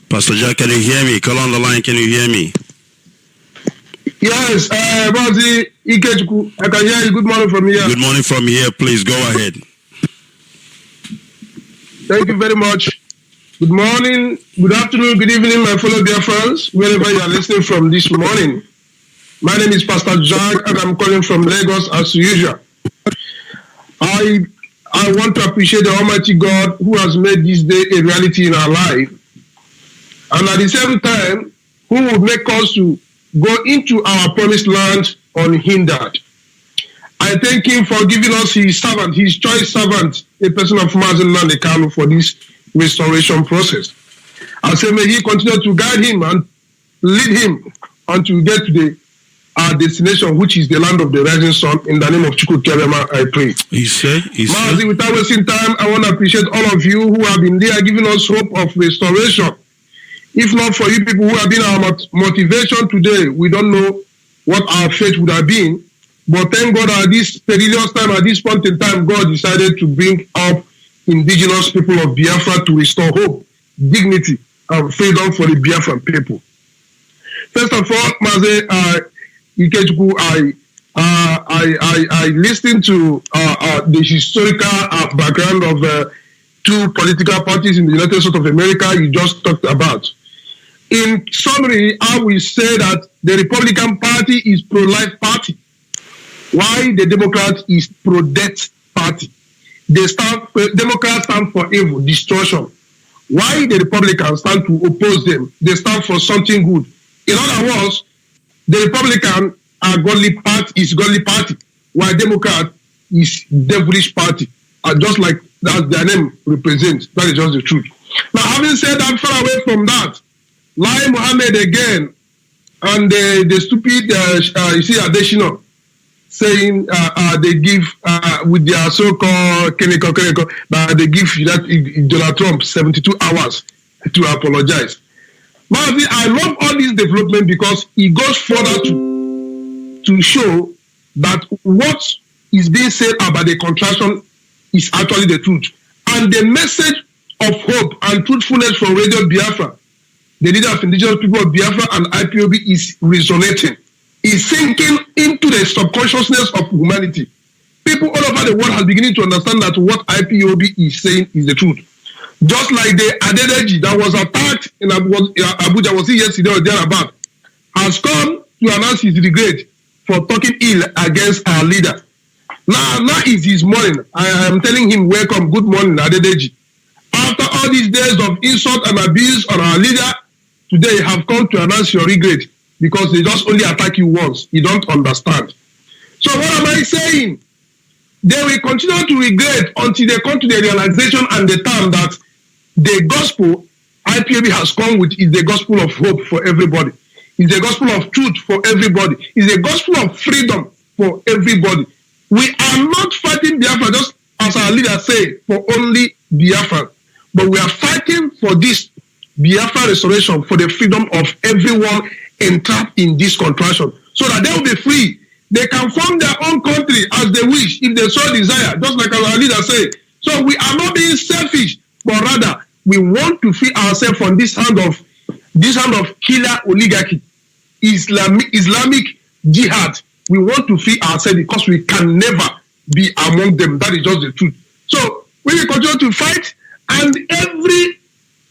Pastor Jack, can you hear me? Call on the line, can you hear me? Yes, Mazi, Ikechukwe, I can hear you. Good morning from here. Good morning from here. Please go ahead. Thank you very much. Good morning, good afternoon, good evening, my fellow dear friends, wherever you are listening from this morning. My name is Pastor Jack, and I'm calling from Lagos as usual. I want to appreciate the Almighty God who has made this day a reality in our life, and at the same time, who will make us to go into our promised land unhindered. I thank him for giving us his servant, his choice servant, a person of Mazi Kanu, for this restoration process. I say, may he continue to guide him and lead him until we get to our destination, which is the land of the rising sun. In the name of Chukwu Kerema, I pray. Mazi, without wasting time, I want to appreciate all of you who have been there giving us hope of restoration. If not for you people who have been our motivation today, we don't know what our fate would have been. But thank God at this perilous time, at this point in time, God decided to bring up indigenous people of Biafra to restore hope, dignity, and freedom for the Biafran people. First of all, Mazi, Ikechukwe, I I listened to the historical background of two political parties in the United States of America you just talked about. In summary, I will say that the Republican Party is pro-life party, while the Democrat is pro-death party. Democrats stand for evil, destruction, while the Republicans stand to oppose them. They stand for something good. In other words, the Republican is godly party, while Democrat is devilish party. Just like that their name represents. That is just the truth. Now, having said that, far away from that, Lai Mohammed again, and the stupid, you see, Adeshino, saying they give, with their so-called Keneko, that they give that Donald Trump 72 hours to apologize. Mazi, I love all this development because it goes further to show that what is being said about the contraction is actually the truth. And the message of hope and truthfulness from Radio Biafra, the leader of indigenous people of Biafra and IPOB, is resonating, is sinking into the subconsciousness of humanity. People all over the world are beginning to understand that what IPOB is saying is the truth. Just like the Adedeji that was attacked in Abuja, was yesterday or thereabout, has come to announce his regret for talking ill against our leader. Now is his morning. I am telling him, welcome, good morning, Adedeji. After all these days of insult and abuse on our leader, today you have come to announce your regret because they just only attack you once. You don't understand. So what am I saying? They will continue to regret until they come to the realization and the time that the gospel IPOB has come with is the gospel of hope for everybody. It's the gospel of truth for everybody. It's the gospel of freedom for everybody. We are not fighting Biafra, just as our leader say, for only Biafra. But we are fighting for this Biafra restoration, for the freedom of everyone entrapped in this contraction, so that they will be free. They can form their own country as they wish, if they so desire, just like our leader say. So we are not being selfish, but rather we want to free ourselves from this hand of killer oligarchy, Islamic jihad. We want to free ourselves because we can never be among them. That is just the truth. So we will continue to fight, and every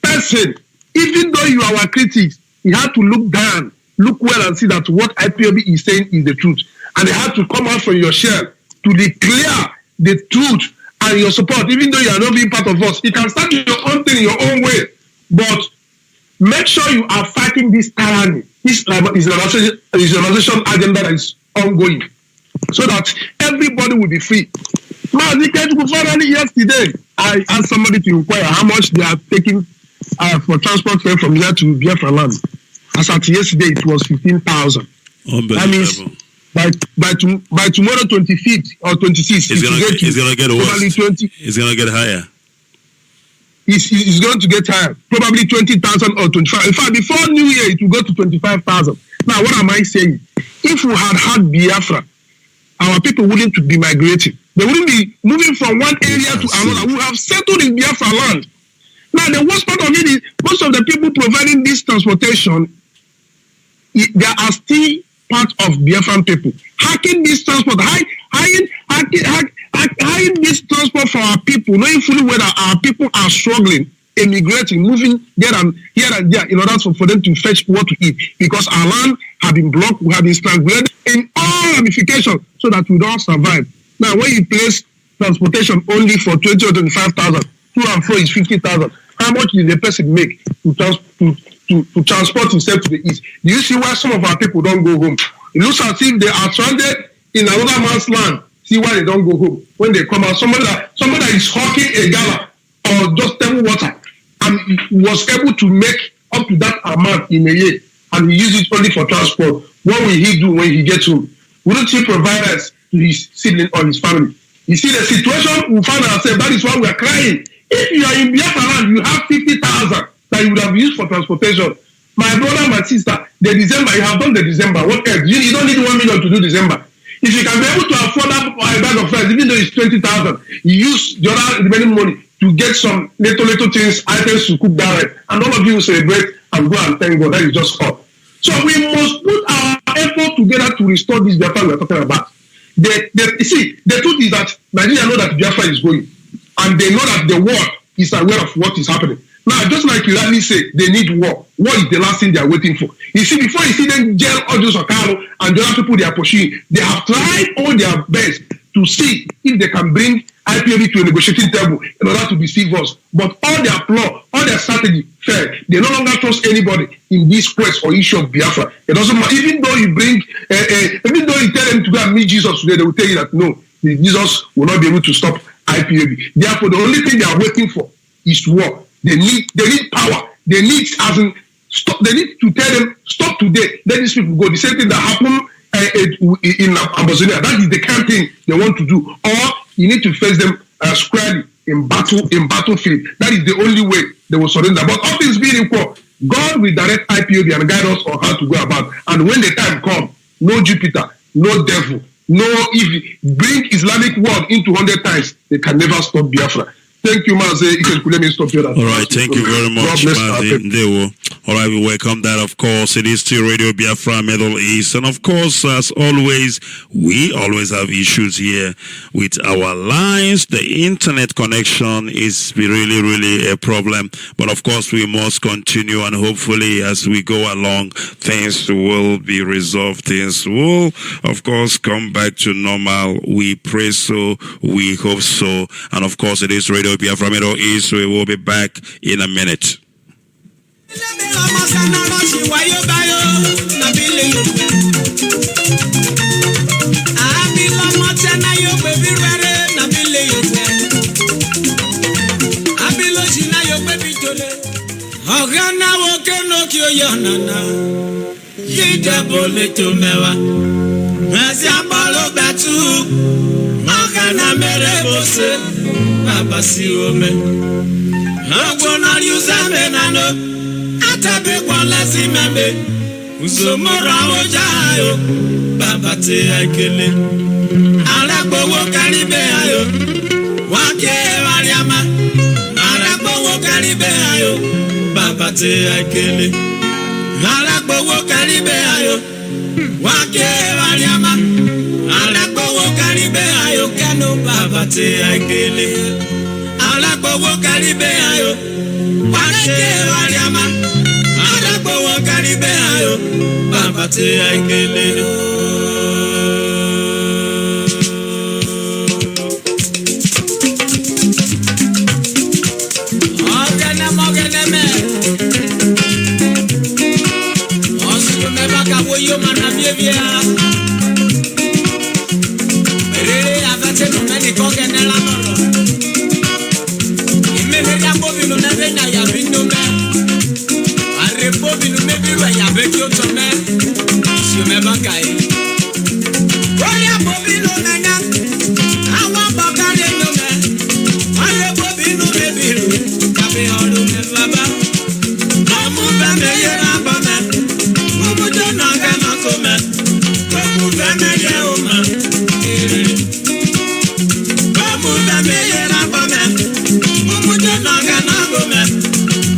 person, even though you are our critics, you have to look down, look well and see that what IPOB is saying is the truth. And they have to come out from your shell to declare the truth and your support, even though you are not being part of us. You can start your own thing in your own way, but make sure you are fighting this tyranny, this Islamization agenda that is ongoing, so that everybody will be free. Mazi, Ikechukwe, finally yesterday, I asked somebody to inquire how much they are taking for transport fare from here to Biafra land. As at yesterday, it was 15,000. That means by tomorrow, 25th or 26th, it's going to get worse. 20. It's going to get higher. It's going to get higher, probably 20,000 or 25. In fact, before New Year, it will go to 25,000. Now, what am I saying? If we had Biafra, our people wouldn't be migrating. They wouldn't be moving from one area to another. We have settled in Biafra land. Now, the worst part of it is most of the people providing this transportation, they are still part of Biafran people. Hacking this transport, hacking this transport for our people, knowing fully well that our people are struggling, emigrating, moving here and there in order for them to fetch what to eat, because our land have been blocked, we have been strangulated in all ramifications so that we don't survive. Now, when you place transportation only for 20 or 25,000, to and fro is 50,000. How much did the person make to transport himself to the east? Do you see why some of our people don't go home? It looks as if they are stranded in another man's land. See why they don't go home. When they come out, somebody that is hawking a gallon or just table water and was able to make up to that amount in a year, and he uses it only for transport. What will he do when he gets home? Wouldn't he provide us to his sibling or his family? You see the situation we find ourselves. That is why we are crying. If you are in Biafra land, you have 50,000 that you would have used for transportation. My brother, my sister, the December, you have done the December. What else? You don't need 1 million to do December. If you can be able to afford that bag of rice, even though it's 20,000, you use the other remaining money to get some little things, items to cook that rice. And all of you will celebrate and go and thank God. That is just all. So we must put our effort together to restore this Biafra we are talking about. You see, the truth is that Nigeria know that Biafra is going, and they know that the world is aware of what is happening. Now, just like you rightly say, they need war. War is the last thing they are waiting for. You see, before you see them jail all those Okaro and the other people they are pursuing, they have tried all their best to see if they can bring IPOB to a negotiating table in order to deceive us. But all their plot, all their strategy failed. They no longer trust anybody in this quest or issue of Biafra. It doesn't matter. Even though you bring, even though you tell them to go and meet Jesus today, they will tell you that no, Jesus will not be able to stop IPOB. Therefore, the only thing they are waiting for is war. They need power. They need stop. They need to tell them stop today. Let these people go. The same thing that happened in Amazonia. That is the kind of thing they want to do. Or you need to face them squarely in battlefield. That is the only way they will surrender. But all things being equal, God will direct IPOB and guide us on how to go about. And when the time comes, no Jupiter, no devil, no evil, bring Islamic world into 100 times, they can never stop Biafra. Thank you, Mazi. Let me stop here. All right, thank you very much, Mazi. All right, we welcome that, of course. It is still Radio Biafra, Middle East. And, of course, as always, we always have issues here with our lines. The internet connection is really, really a problem. But, of course, we must continue. And hopefully, as we go along, things will be resolved. Things will, of course, come back to normal. We pray so. We hope so. And, of course, it is Radio Biafra Middle East. We will be back in a minute. Atabe kwa lazima me Uzomora ojayo Babate akele Alagbowo karibe ayo Wake wariama Alagbowo karibe ayo Babate akele Alagbowo karibe ayo Wake wariama Alagbowo karibe ayo Kano babate akele Alagbowo karibe ayo Wake wariama Alagbowo karibe ayo Babate akele Ogene me Osu me baka boyo mana biebia Merere avate no meni kogene la moro Imele ya bobi no nebe na ya bino me Are bobi no mebi wa ya bekyo to me Osu me baka e Oya bobi no nanya Awa baka de no me Are bobi no mebi Kabe olu me baba Omu beme yera bame Omu jona gana kome Omu beme ye oma Omu beme yera bame Omu jona gana kome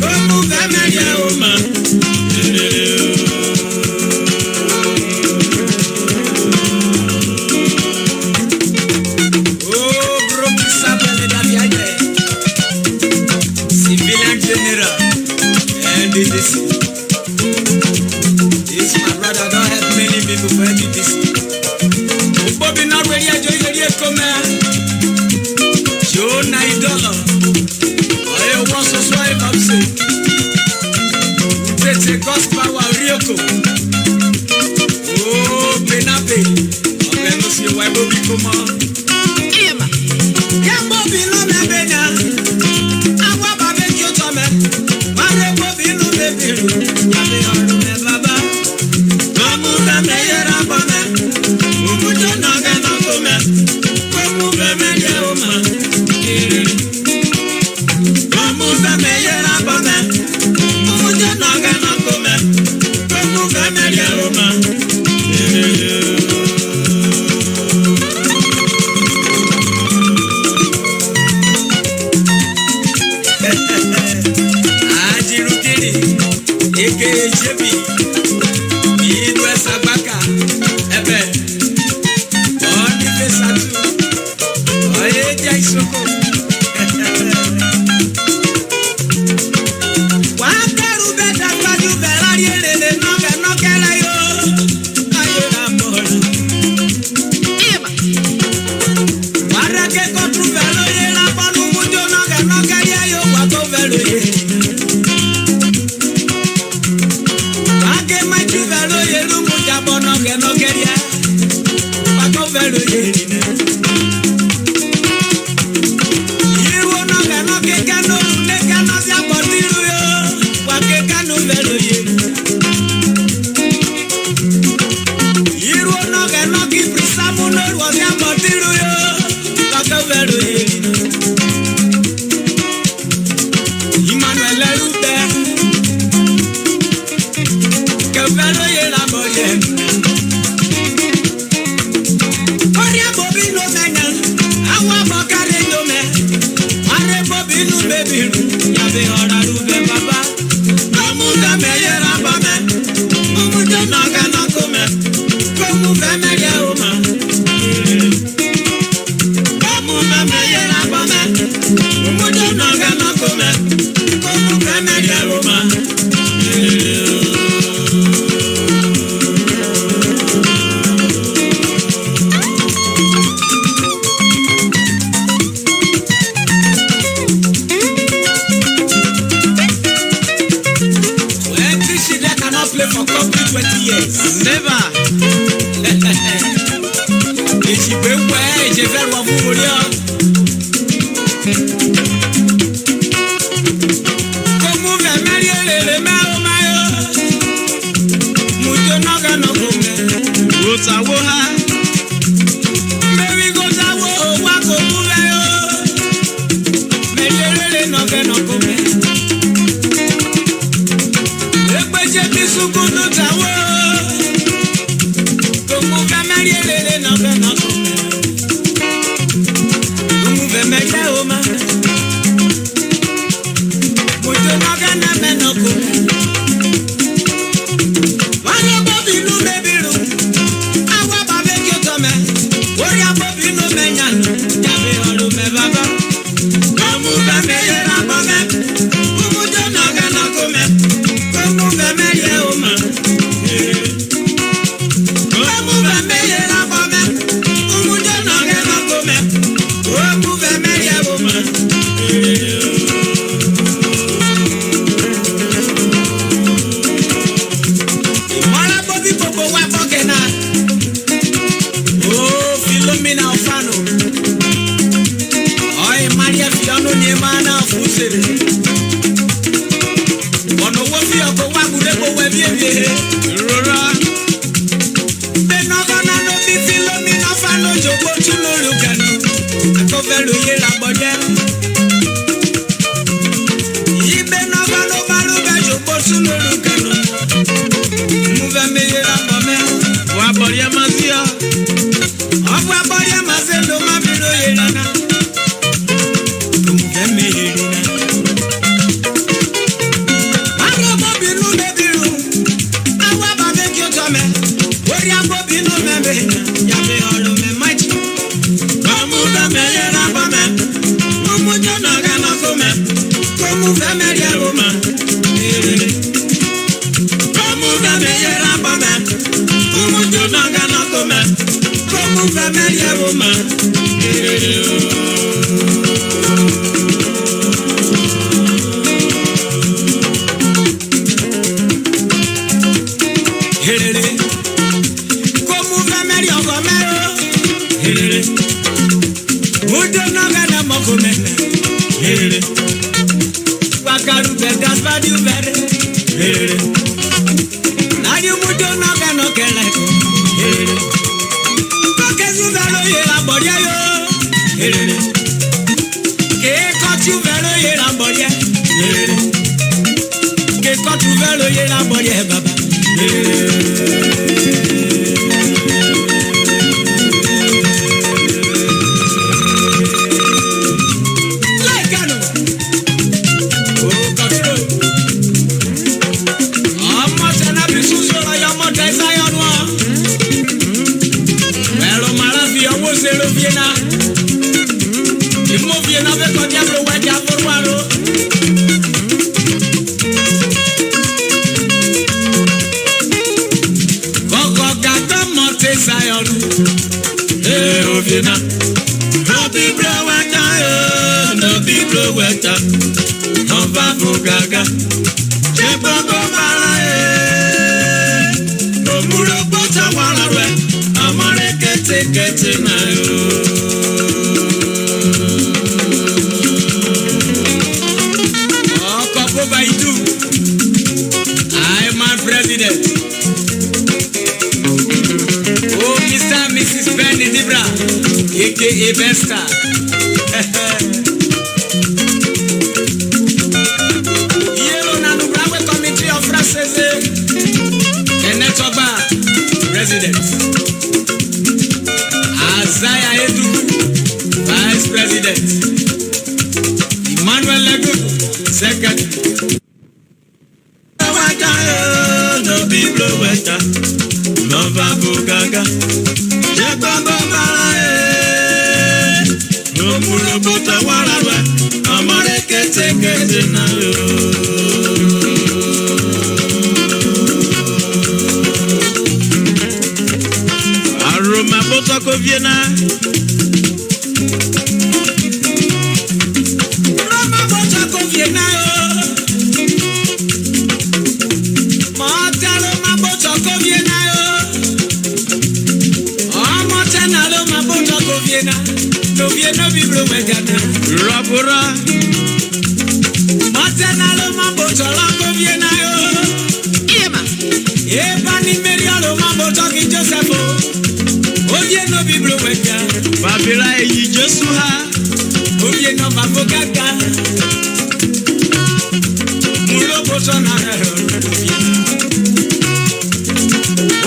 Omu beme ye oma Oh, bro, kisabele da viaje Civilian general and this my brother don't help many people for this. Bobby not ready to come Joe $9. I want to swipe up say Let's a gospel Ryoko. Oh Benabe I'm gonna see why Bobby come on Yeah Bobby no me benya Awa babe kyoto me Mare Bobby no me biru Yabe olu me baba Mamu me yera bame Mumu jona gana kome Komu me ye oma Mamu me yera bame Mumu jona gana kome Komu me ye oma Ikechukwe Middle-Est Abaka Ebe Oni ge no geria. Pa ko velo yeri ne. Iru no ge no ke kanu ne kanu sia botiru yo. Pa ke kanu velo yeri. Iru no ge no ki prisamu no ro sia botiru yo. Pa ko velo yeri ne. Emmanuel Rube. Que velo yeri la boye. Oria bobino mena, awa bokare no me. Are bobino baby, ya be ora rube baba. Komu da me yera ba me. Komu da na ga na kome. Komu be me ye o ma. Komu be me yera ba me. Komu da na ga na kome. Komu be me ye o ma. Play for company 20 years. Never. Et j'y peux ouais, j'ai fait le vous mourir. Comme vous faites marier les mains au maillot. Mouton n'a qu'à nous comer. Onuoha. Mais oui, Onuoha, wa comme vous faites. Mais les n'a qu'à nous comer. Sukudu tawo, komu vemeli lele na bena kome, komu vemeli oma, muto na gana bena kome. Wanya bobi nu bebiru, awa babe kyotome, oria bobi nu menyanu, yabe olu me baba, komu vemeli rabame, komu to na gana kome. Komu vemeli oma, komu vemeli rabame, komu jana gena kome, komu vemeli oma. Mara bobi popo wa bokena, oh Philomena Ofano, oi Maria Fiano ni mana fusere. Ono wo fi oko wa gure ko we bi ebi rora be no gana no bi Philomena Ofano jogo tulo lukanu ako velo ye la boje ibe no gana balu be jogo tulo lukanu mu ve me ye la bome wa boria mazia wa boria mazendo ma bi lo ye lana mu ve me ye lana. Yabe olu me machi, komu vemeli rabame, komu jana gana kome, komu vemeli roma, komu vemeli rabame, komu jana gana kome, komu vemeli roma. Wakaru begas badi ubere. Na you mudo na gano kele. Kokezu velo ye la bodia yo. Ke kotu velo ye la bodia. Ke kotu velo ye la bodia baba. Gaga, Chebo Mara, no Muro Bota Wala I'm our president. Oh, Mr. and Mrs. Benny Dibra, aka Besta. Yellow Nanu Brawe Committee of Rasese, Enetoba, President. Azaya Edu, Vice President. Emmanuel Legu, Secretary. No people weta, no babu gaga. Jebaba marae, no muro bota warawe. Amare kete kete na yo. Aroma bota koviena. Aroma bota koviena yo. No biblo wegana Rabura Matana lo mambo chola koviena yo Ema Eba ni meria lo mambo choki Josepho Oye no biblo wega Babila eyi Joshua Oye no mambo gaga Mulo boso na rero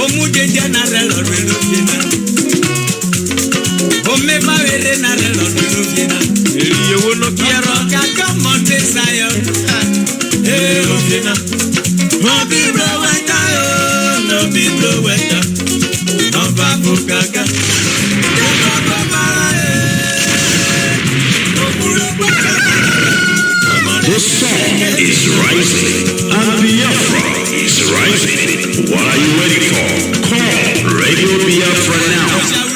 Omu jeje na rero fiena Ome mawere na relo fiena. Yo no quiero que monte sayo. Fiena. No biblo weta no biblo weta. No babu gaga. The sun is rising and Biafra is rising. What are you waiting for? Call Radio Biafra now.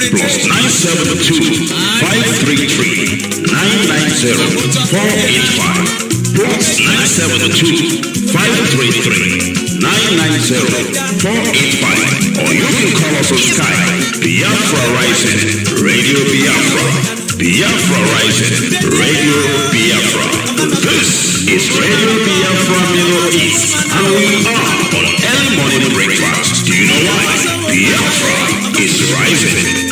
Plus 972 533 990 485. Plus 972 533 990 485. Or you can call us on Skype. Biafra Rising, Radio Biafra. Biafra Rising, Radio Biafra. This is Radio Biafra Middle-Est, and we are on early morning breakfast. Do you know why? Biafra is rising.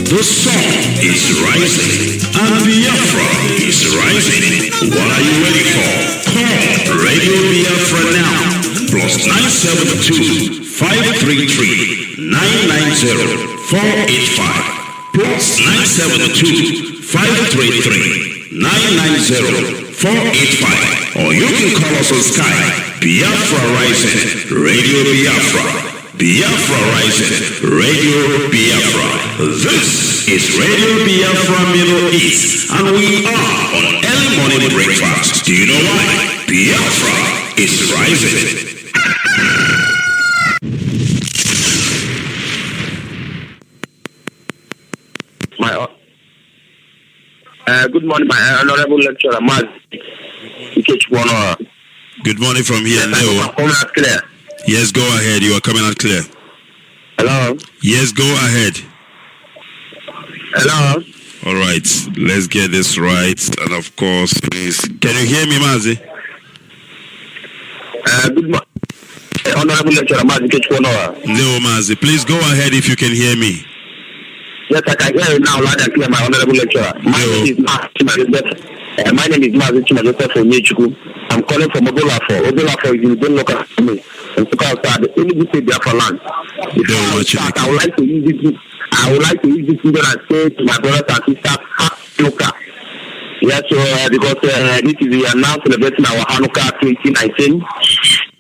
The sun is rising and Biafra is rising. What are you waiting for? Call Radio Biafra now. Plus 972 533 990 485. Plus 972 533 990 485. Or you can call us on Skype. Biafra Rising, Radio Biafra. Biafra Rising, Radio Biafra. This is Radio Biafra Middle-Est, and we are on early morning breakfast. Do you know why? Biafra is rising. Good morning, my honorable lecturer, Mazi. Ikechukwe. Good morning from here, Leo. Clear. Yes, go ahead. You are coming out clear. Hello? Yes, go ahead. Hello? All right. Let's get this right. And of course, please. Can you hear me, Mazi? Good morning. Honorable lecturer, Mazi Ikechukwe. No, Mazi. Please go ahead if you can hear me. Yes, I can hear you now loud and clear, my honorable lecturer. My name is Mazi Ikechukwe. I'm calling from Onuoha. Onuoha is in the local government. And so the only state Biafra land. I would like to use this video and say to my brothers and sisters, Hanukkah. Yes, because this is we are now celebrating our Hanukkah 2019.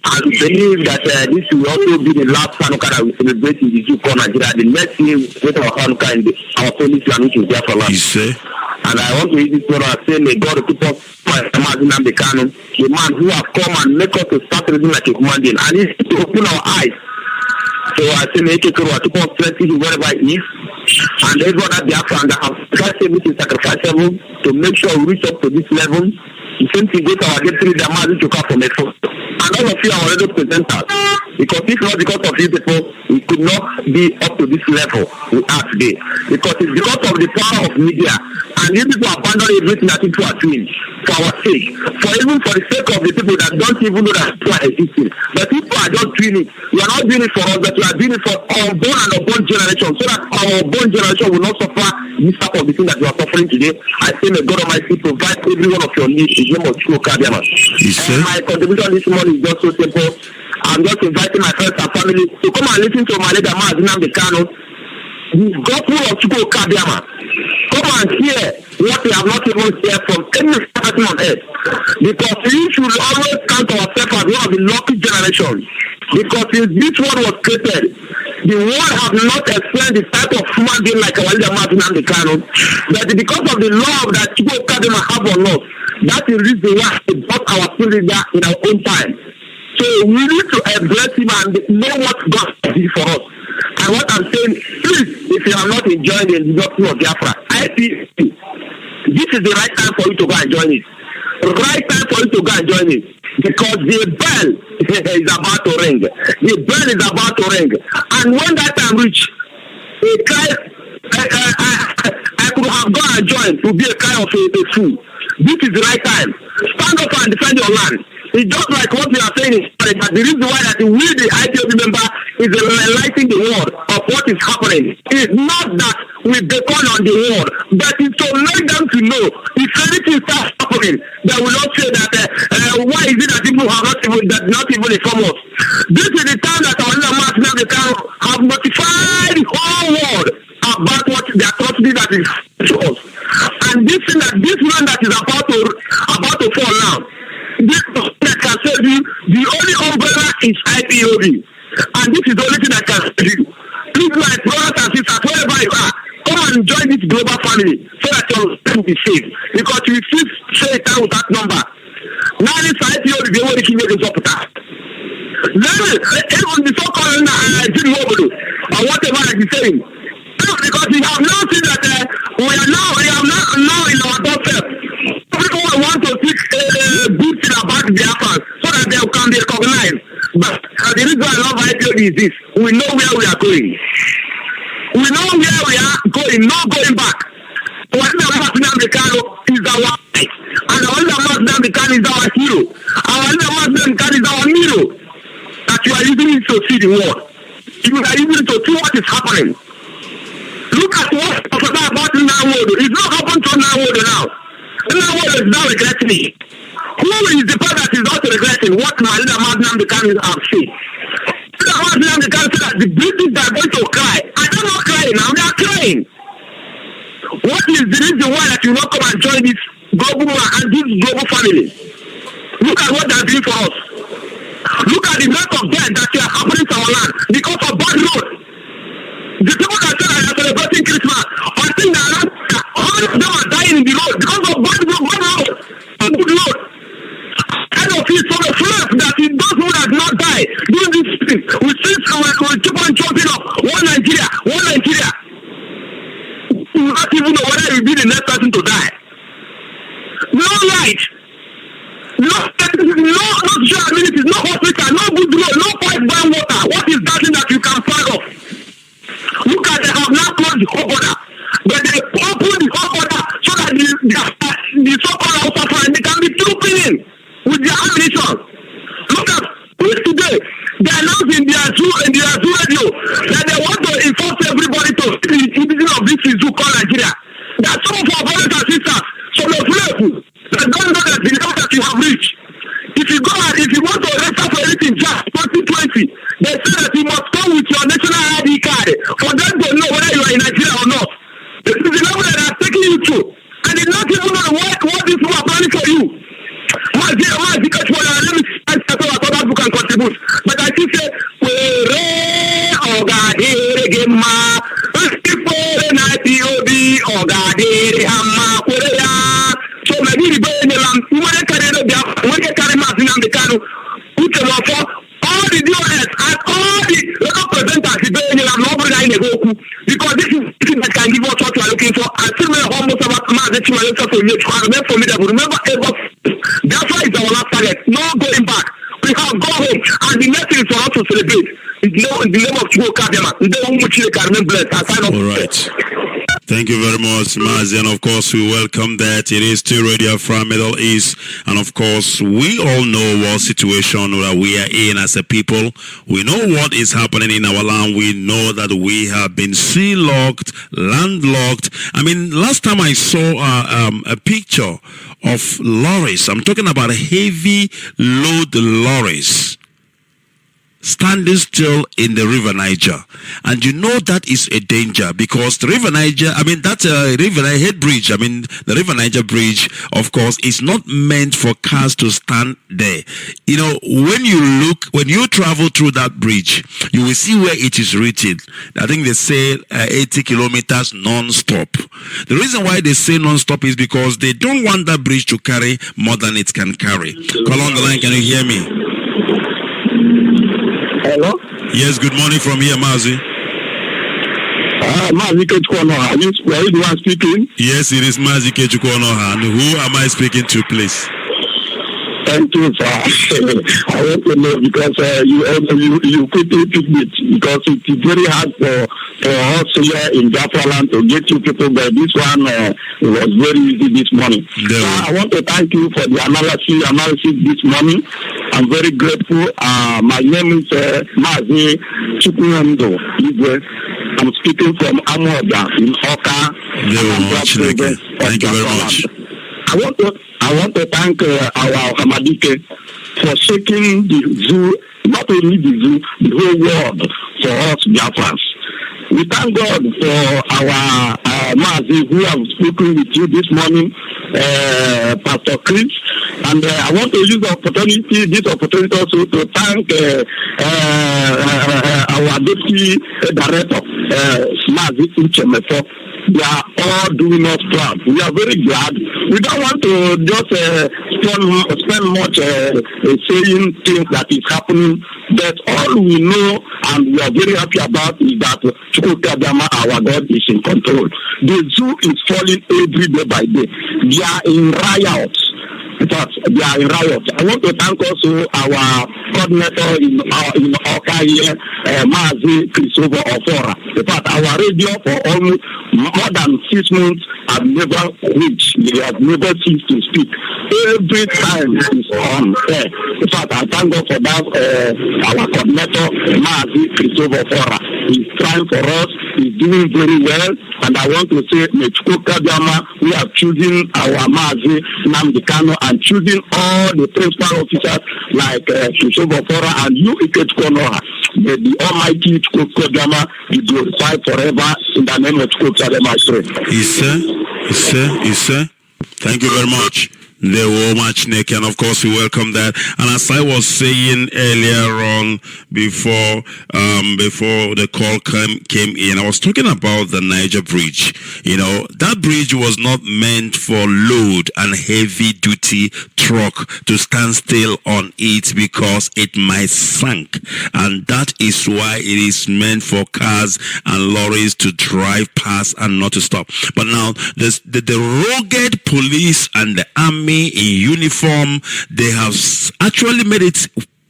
And we believe that this will also be the last Hanukkah that we celebrate in the Zuko, Nigeria. The next year we celebrate our Hanukkah in our police land, which is Biafra land. And I want to use this one and say, may God keep us the man who has come and make us to start living like a human being. And he's to open our eyes. So I say, may keep on strengthening wherever he is. and every other Biafran that have sacrificable to make sure we reach up to this level. The same thing goes to our deputy leader Mazi from a phone. And all of you are already presenters. Because if not because of you people, we could not be up to this level we are today. Because it's because of the power of media. And you people abandon everything that people are doing for our sake. For the sake of the people that don't even know that people are existing. But people are just doing it. We are not doing it for us, but we are doing it for our born and unborn generation. So that our born generation will not suffer this type of the thing that we are suffering today. I say may God Almighty provide every one of your needs in the name of Jesus. My contribution this morning is just so simple. I'm just inviting my friends and family to come and listen to my leader Mazi the gospel of Chukwu Kabiama. Come and hear what we have not even heard from any person on earth. Because we should always count ourselves as one of the lucky generations. Because since this world was created, the world have not explained the type of human being like our leader Mazi but because of the love that Chukwu Kabiama have on us, that is the reason why we brought our spirit there in our own time. So we need to embrace him and know what God did for us. And what I'm saying, please, if you are not enjoying the doctrine of Biafra, this is the right time for you to go and join it. Right time for you to go and join it. Because the bell is about to ring. The bell is about to ring. And when that time reach, a cry, I could have gone and joined to be a kind of a fool. This is the right time. Stand up and defend your land. It's just like what we are saying is that the reason why that we, the IPOB member, is enlightening the world of what is happening. It's not that we beckon on the world, but it's to let them to know if anything starts happening, they will not say that why is it that people have not even informed us. This is the time that our leader Mazi have notified the whole world about what the atrocity that is to us. And this thing that this man that is about to fall now, this that can save you, the only umbrella is IPOB. And this is the only thing that can save you. Please, my brothers and sisters, wherever you are, come and join this global family so that your life will be safe. Because you still say it out with that number. Now this IPOB, they want to keep it up with that. Then, even the so-called Jim Wobodo, or whatever that you're saying, because we have now seen that we are now in our doorstep. People want to seek good thing about Biafra so that they can be recognized. But the reason I love IPOB is this: we know where we are going. We know where we are going, not going back. Our leader Mazi is our light, and our leader Mazi is our hero. Our leader Mazi is our hero. That you are using it to see the world. You are using it to see what is happening. Look at what about Onuoha. It's not happened to Onuoha now. Onuoha is now regretting it. Who is the person that is not regretting what my leader Mazi have said? Mazi said that the British are going to cry. I don't know crying now, they are crying. What is the reason why that you not come and join this global and this global family? Look at what they are doing for us. Look at the amount of death that are happening to our land because of bad road. The people that say that they are celebrating Christmas, I think that all of them are dying in the road because of bad road. Good road. Kind of feel from the flesh that those who have not died during this thing, we keep on jumping up. One Nigeria. We not even know whether you'll be the next person to die. No light. No social amenities, no hospital, no good road, no pipe bound water. What is that thing that you can find of? Look at they have now closed the whole border. But they open the whole border so that the so-called outside they can be trooping in with their ammunition. Look at this today. They announced in their zoo radio that they want to enforce everybody to the division of this zoo called Nigeria. That some of our brothers and sisters, some of them that don't know that the level that you have reached. If you want to register for anything just 2020, they say that you must come with your national ID card for them to know whether you are in Nigeria or not. This is the level that they are taking you to. And they not even know what these people are planning for you. Mazi Ikechukwe, let me say so that other people can contribute. But I still say, so maybe the when they carry Mazi all the DOS and all the local presenters, because this anything that can give us what we are looking for. I still may almost about Mazi to remain formidable. Remember, Biafra is our last target. No going back. We have gone home, and the next thing is for us to celebrate. In the name of Chukwu Kadema, in the name of Chile Carmen Bless. All right. Thank you very much, Mazi, and of course we welcome that. It is still Radio from Middle-East, and of course we all know what situation that we are in as a people. We know what is happening in our land. We know that we have been sea-locked, landlocked. I mean, last time I saw a picture of lorries. I'm talking about heavy load lorries standing still in the River Niger, and you know that is a danger, because the River Niger, I mean that's a River Head Bridge, I mean the River Niger Bridge, of course, is not meant for cars to stand there. You know, when you travel through that bridge, you will see where it is written. I think they say 80 kilometers non-stop. The reason why they say non-stop is because they don't want that bridge to carry more than it can carry. Call on the line, can you hear me? Hello? Yes, good morning from here, Mazi. Mazi Ikechukwe, are you the one speaking? Yes, it is Mazi Ikechukwe. And who am I speaking to, please? Thank you, sir. I want to know, because you quickly picked it, because it is very hard for us here in Biafra land to get you people, but this one was very easy this morning. I want to thank you for the analysis this morning. I'm very grateful. My name is Mazi Ikechukwe. I'm speaking from Onuoha in Oka. Thank you very much. I want to thank our Hamadike for shaking the zoo, not only the zoo, the whole world, for us Biafrans. We thank God for our Mazi, who have spoken with you this morning, Pastor Chris. And I want to use this opportunity also to thank our deputy director, Mazi Uchemefo. They are all doing us proud. We are very glad. We don't want to just spend much saying things that is happening, but all we know and we are very happy about is that Chukwu Kadema, our God, is in control. The zoo is falling every day by day. They are in riots. They are in riot. I want to thank also our coordinator in Oka here, Mazi Christopher Ofora. In fact, our radio for almost more than 6 months have never reached. They have never ceased to speak. Every time is on air. In fact, I thank God for that. Our coordinator, Mazi Christopher Ofora, is trying for us. He's doing very well. And I want to say, Chukwu Kadema, we have chosen our Mazi Namdekano and choosing all the principal officers like Christopher Ofora and you, Ikechukwe. May the Almighty Chukwu Kadema be glorified forever in the name of Chukwu Kadema, I pray. Yes, sir. Thank you very much. They were much naked, and of course we welcome that. And as I was saying earlier on, before the call came in, I was talking about the Niger Bridge. You know, that bridge was not meant for load and heavy duty truck to stand still on it, because it might sink, and that is why it is meant for cars and lorries to drive past and not to stop. But now the rugged police and the army in uniform, they have actually made it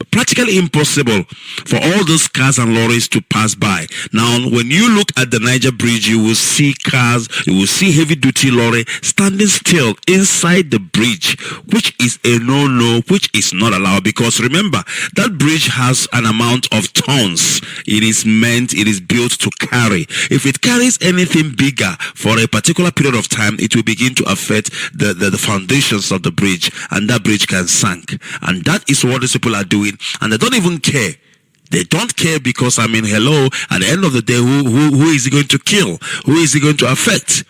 practically impossible for all those cars and lorries to pass by. Now, when you look at the Niger Bridge, you will see cars, you will see heavy-duty lorry standing still inside the bridge, which is a no-no, which is not allowed, because remember, that bridge has an amount of tons. It is built to carry. If it carries anything bigger for a particular period of time, it will begin to affect the foundations of the bridge, and that bridge can sink. And that is what these people are doing. And they don't even care. They don't care, because, hello, at the end of the day, who is he going to kill? Who is he going to affect?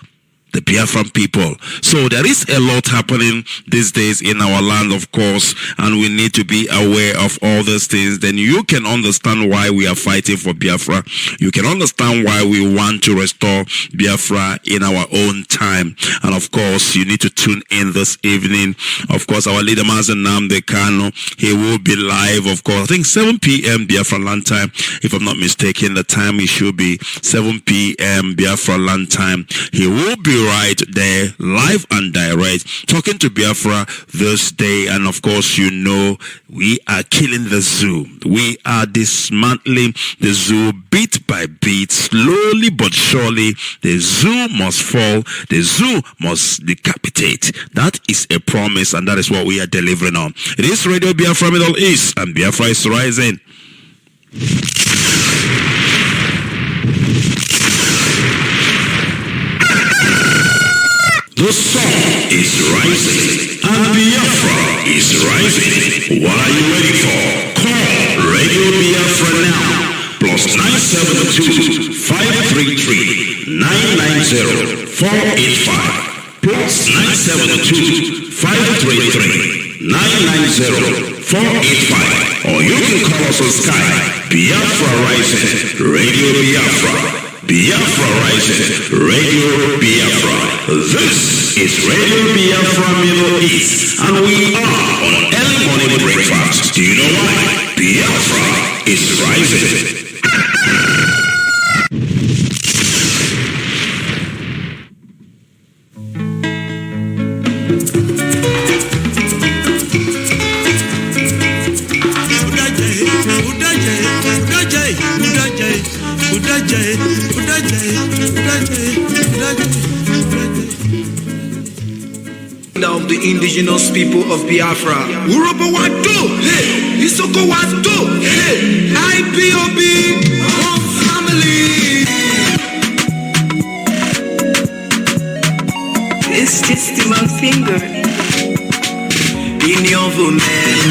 the Biafran people. So there is a lot happening these days in our land, of course, and we need to be aware of all these things. Then you can understand why we are fighting for Biafra. You can understand why we want to restore Biafra in our own time. And of course, you need to tune in this evening. Of course, our leader Mazi Kano, he will be live, of course, I think 7 p.m. Biafra land time. If I'm not mistaken, the time it should be 7 p.m. Biafra land time. He will be right there, live and direct, talking to Biafra this day. And of course, you know, we are killing the zoo. We are dismantling the zoo bit by bit, slowly but surely. The zoo must fall. The zoo must decapitate. That is a promise, and that is what we are delivering on. It is Radio Biafra Middle-Est, and Biafra is rising. The sun is rising, and Biafra is rising. What are you waiting for? Call Radio Biafra now. Plus 972 533 990 485. Plus 972 533 990 485. Or you can call us on Skype. Biafra Rising, Radio Biafra. Biafra Rising, Radio Biafra. This is Radio Biafra Middle-Est, and we are on early morning breakfast. Do you know why? Biafra is rising. Of the indigenous people of Biafra. Urobo Wado, hey, Isoko Wado, hey, IPOB, one family. It's just my finger in your woman.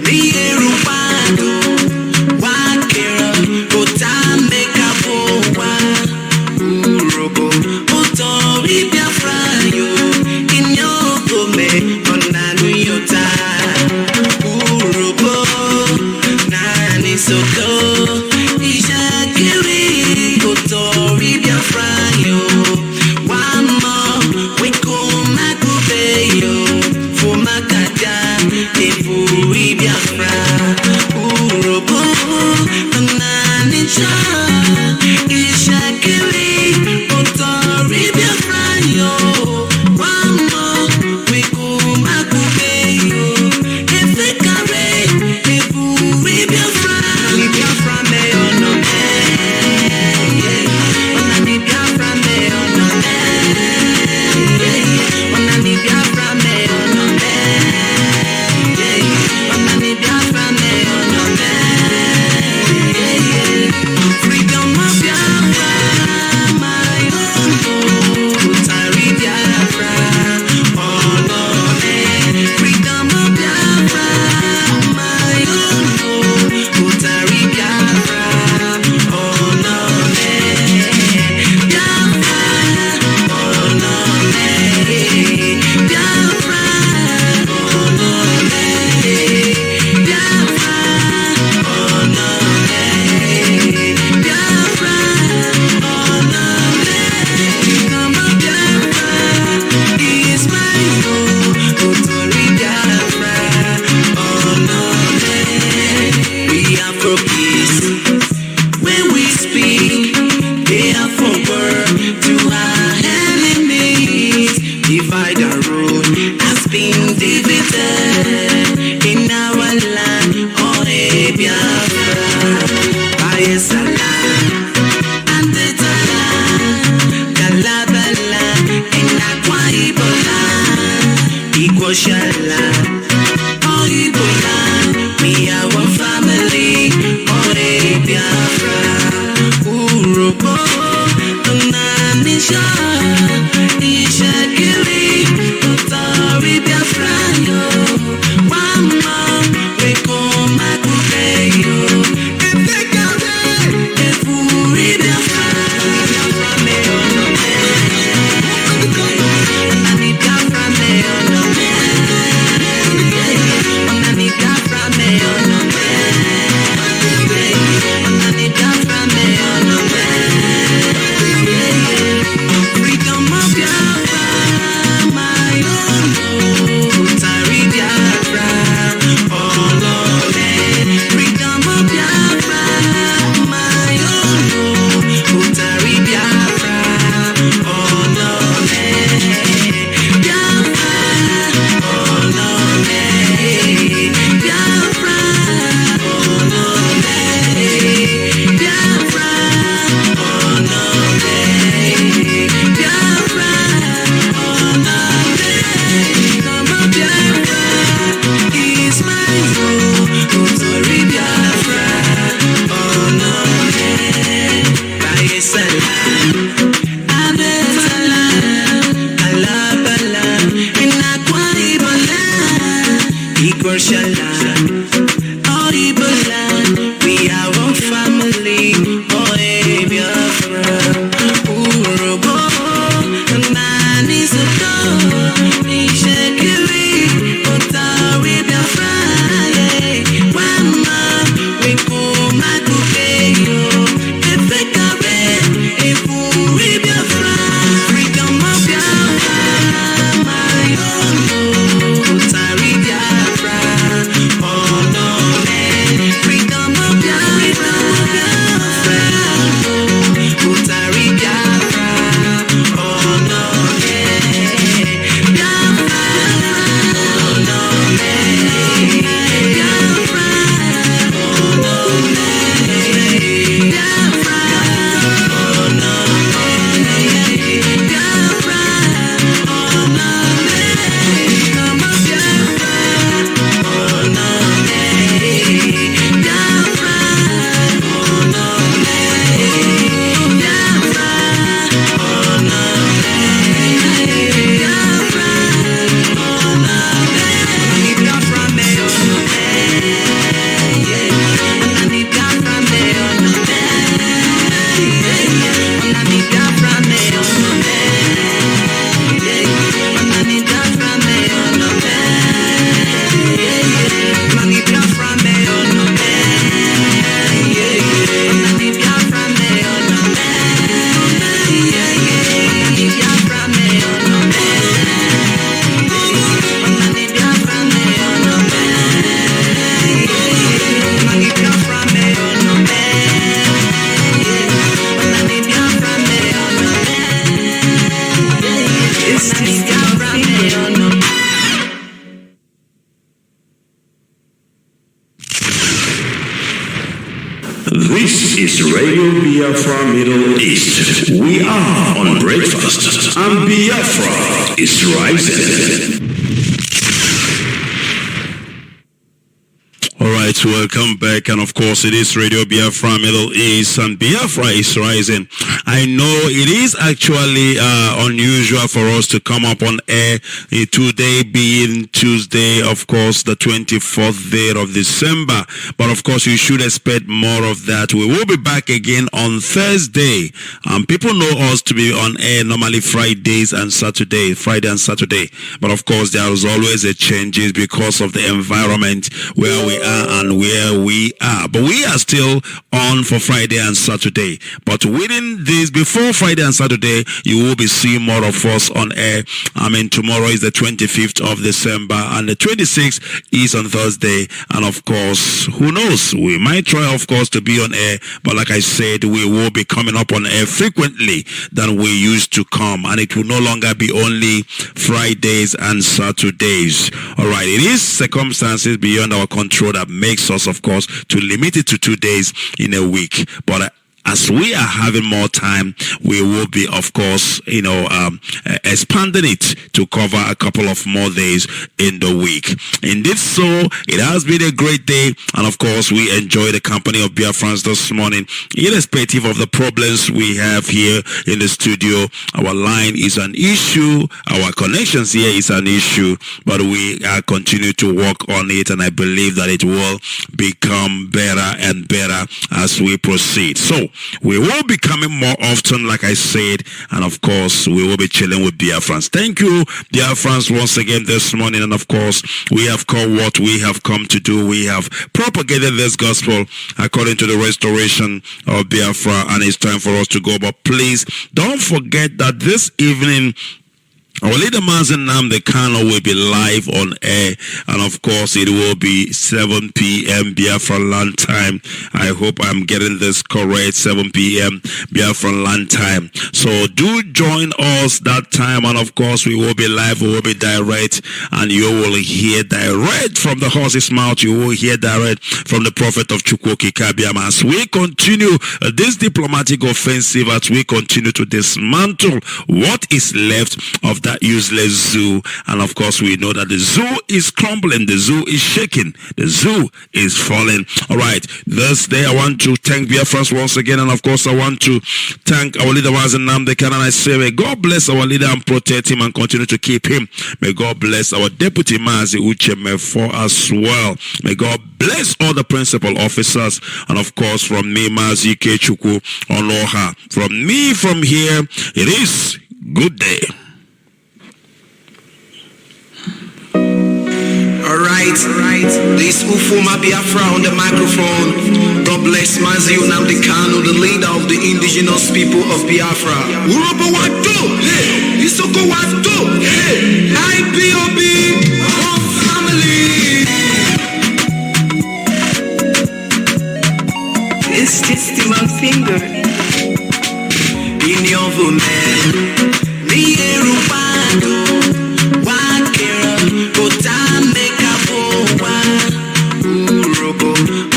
Lieru Wado, Wakera, Ota Meka Boa, Urobo, Otori Biafra, yo. This is Radio Biafra Middle-East. We are on breakfast, and Biafra is rising. All right, welcome back, and of course it is Radio Biafra Middle East, and Biafra is rising. I know it is actually unusual for us to come up on air today being Tuesday, of course, the 24th day of December, but of course you should expect more of that. We will be back again on Thursday. People know us to be on air normally Friday and Saturday, but of course there is always a changes because of the environment where we are and where we are, but we are still on for Friday and Saturday. But within this, before Friday and Saturday, you will be seeing more of us on air. Tomorrow is the 25th of December, and the 26th is on Thursday. And of course, who knows, we might try, of course, to be on air, but like I said, we will be coming up on air frequently than we used to come, and it will no longer be only Fridays and Saturdays. All right, it is circumstances beyond our control that makes us, of course, to limit it to 2 days in a week. But as we are having more time, we will be, of course, expanding it to cover a couple of more days in the week. Indeed, so it has been a great day, and of course, we enjoy the company of Biafrans this morning, irrespective of the problems we have here in the studio. Our line is an issue, our connections here is an issue, but we continue to work on it, and I believe that it will become better and better as we proceed. So we will be coming more often, like I said, and of course, we will be chilling with Biafrans. Thank you, Biafrans, once again this morning. And of course, we have come what we have come to do. We have propagated this gospel according to the restoration of Biafra, and it's time for us to go. But please don't forget that this evening, our leader Mazi will be live on air, and of course it will be 7 p.m. Biafra land time. I hope I'm getting this correct, 7 p.m. Biafra land time. So do join us that time, and of course we will be live, we will be direct, and you will hear direct from the horse's mouth, you will hear direct from the prophet of Chukwu Kabiama. As we continue this diplomatic offensive, as we continue to dismantle what is left of that that useless zoo. And of course, we know that the zoo is crumbling, the zoo is shaking, the zoo is falling. All right, this day I want to thank Biafrans once again, and of course I want to thank our leader Mazi, and I say, may God bless our leader and protect him and continue to keep him. May God bless our deputy Mazi Ucheme for as well. May God bless all the principal officers, and of course from me, Mazi Ikechukwe, Onuoha. From here, it is good day. All right. This Ufuma Biafra on the microphone. God bless Mazi Nnamdi Kanu, the leader of the indigenous people of Biafra. Urobo Wado, hey, Isoko Wado, hey, IPOB, one family. It's just my finger in your woman. Me Erupado, Wakera, Otameka Bowa, Urobo,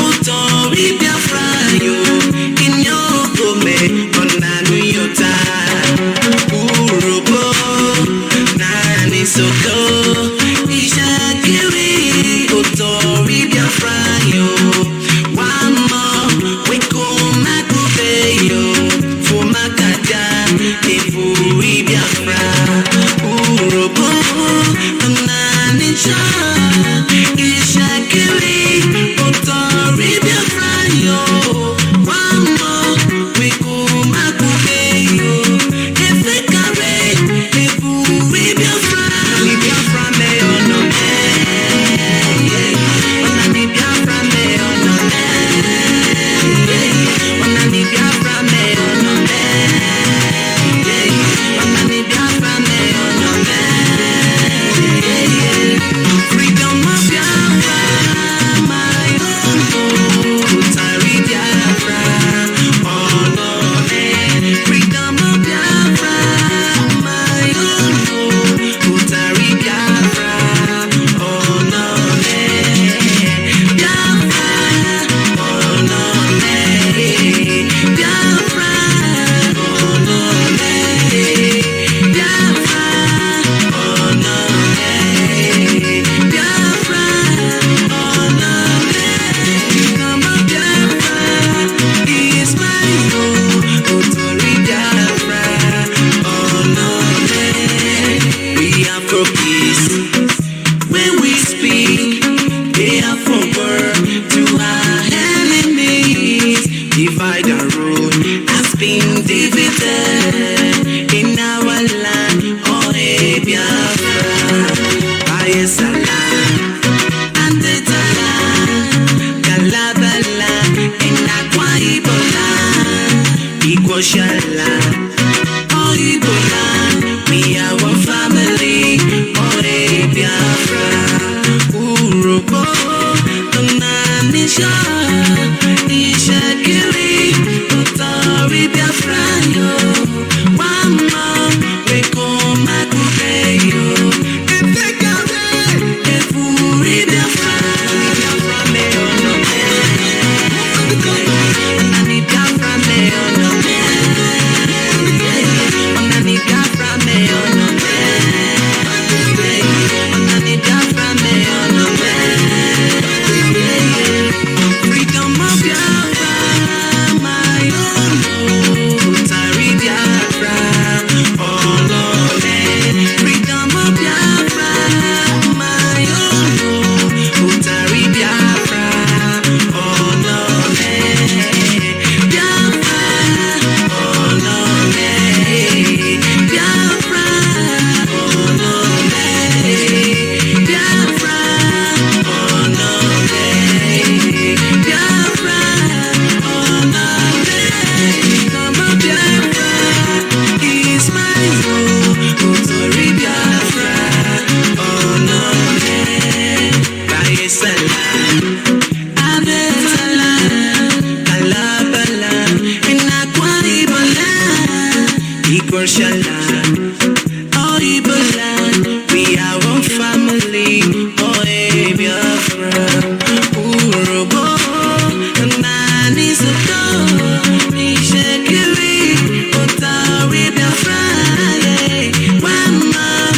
Otori Biafra, in your woman, Onanu Yota, Urobo, Nani Soko, Ishakiri, Otori Biafra, one more, we come back for Makada, Ifuri Biafra, Urobo, Ananisha, Ishakiri, Otori Biafra, one more, we come back if they carry, Ifuri Biafra, Biafra may or no Biafra may or no Biafra may or no freedom of Biafra, my own, Utari Biafra, oh no, freedom of Biafra, my own, Utari Biafra, oh no, Biafra, oh no, Biafra, oh no, Biafra, oh no, Biafra, oh no, come on, Biafra is my own, Otori Biafra, oh no, we are for peace when we speak, they are for word to our enemies, divide and rule has been divided in our land, oh hey, Biafra, Bayesala, and the Tala, Kalabala, and Akwa Ibola, Igoshala, oh Ibola, we are one family, oh hey, Biafra, Urobo, Ananisha, Ishakiri, Otori Biafra, one more, we come back to you. If they carry, if we Biafra, Biafra may or no Onani Biafra may or no Onani Biafra may or no Onani Biafra may or no freedom of Biafra, my own, Utari Biafra, oh no, freedom of Biafra, my own, Utari Biafra, oh no, Biafra, oh no, Biafra, oh no, Biafra, oh no, Biafra, oh no, come on, Biafra is my own, Otori Biafra, oh no, Bayesala, Adesala, Kalabala, and Akwa Ibola, Igoshala, oh Ibola, we are one family, oh hey, Biafra, Urobo, Nani Soto, Ishakiri, Otori Biafra, one man,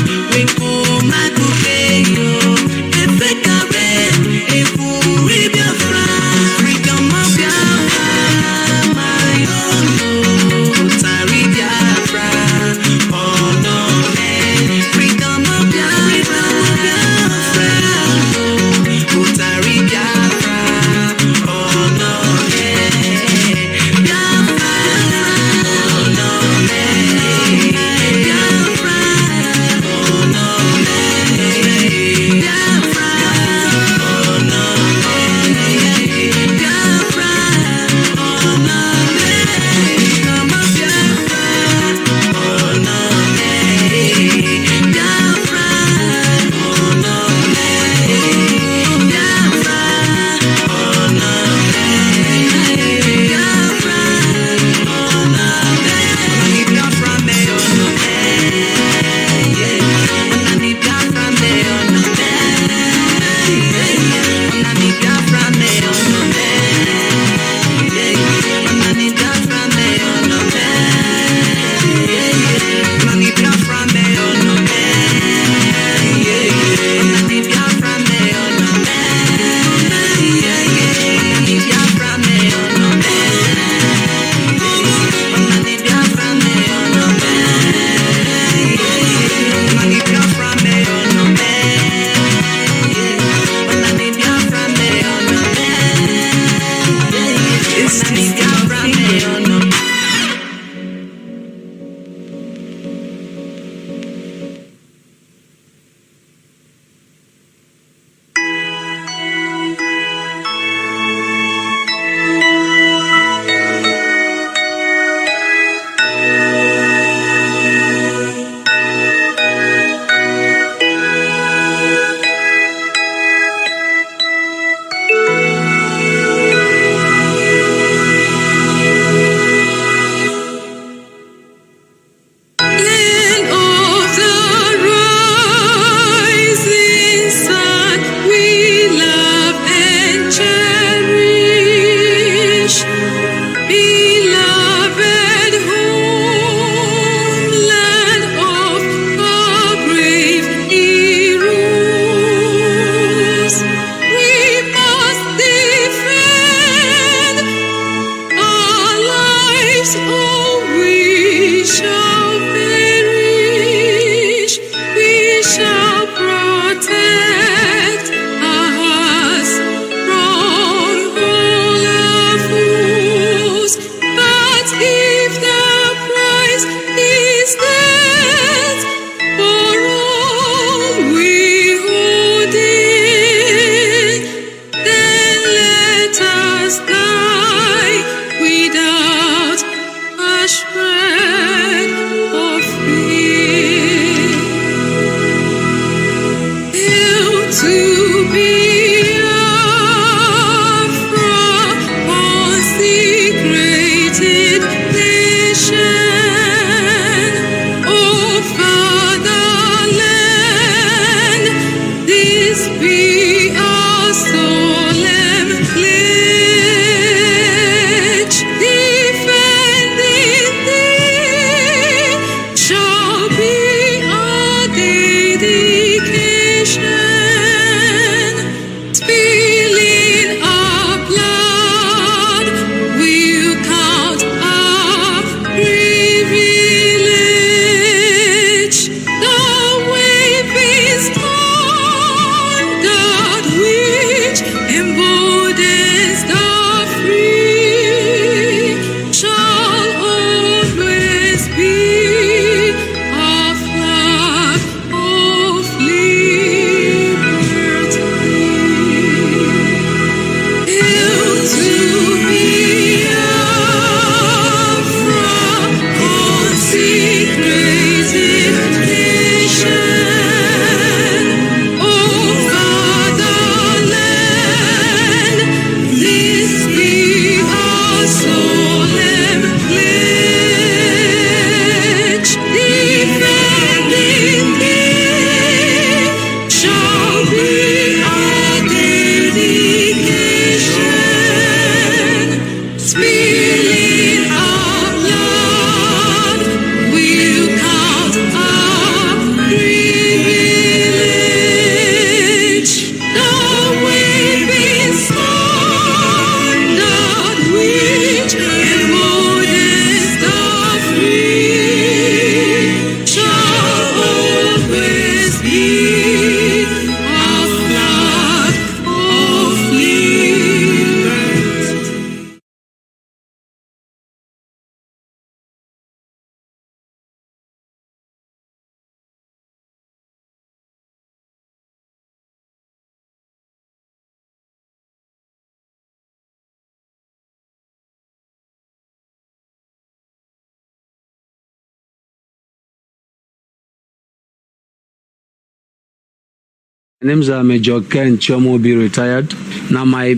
My name is Major Ken Chomobi, retired. Now, my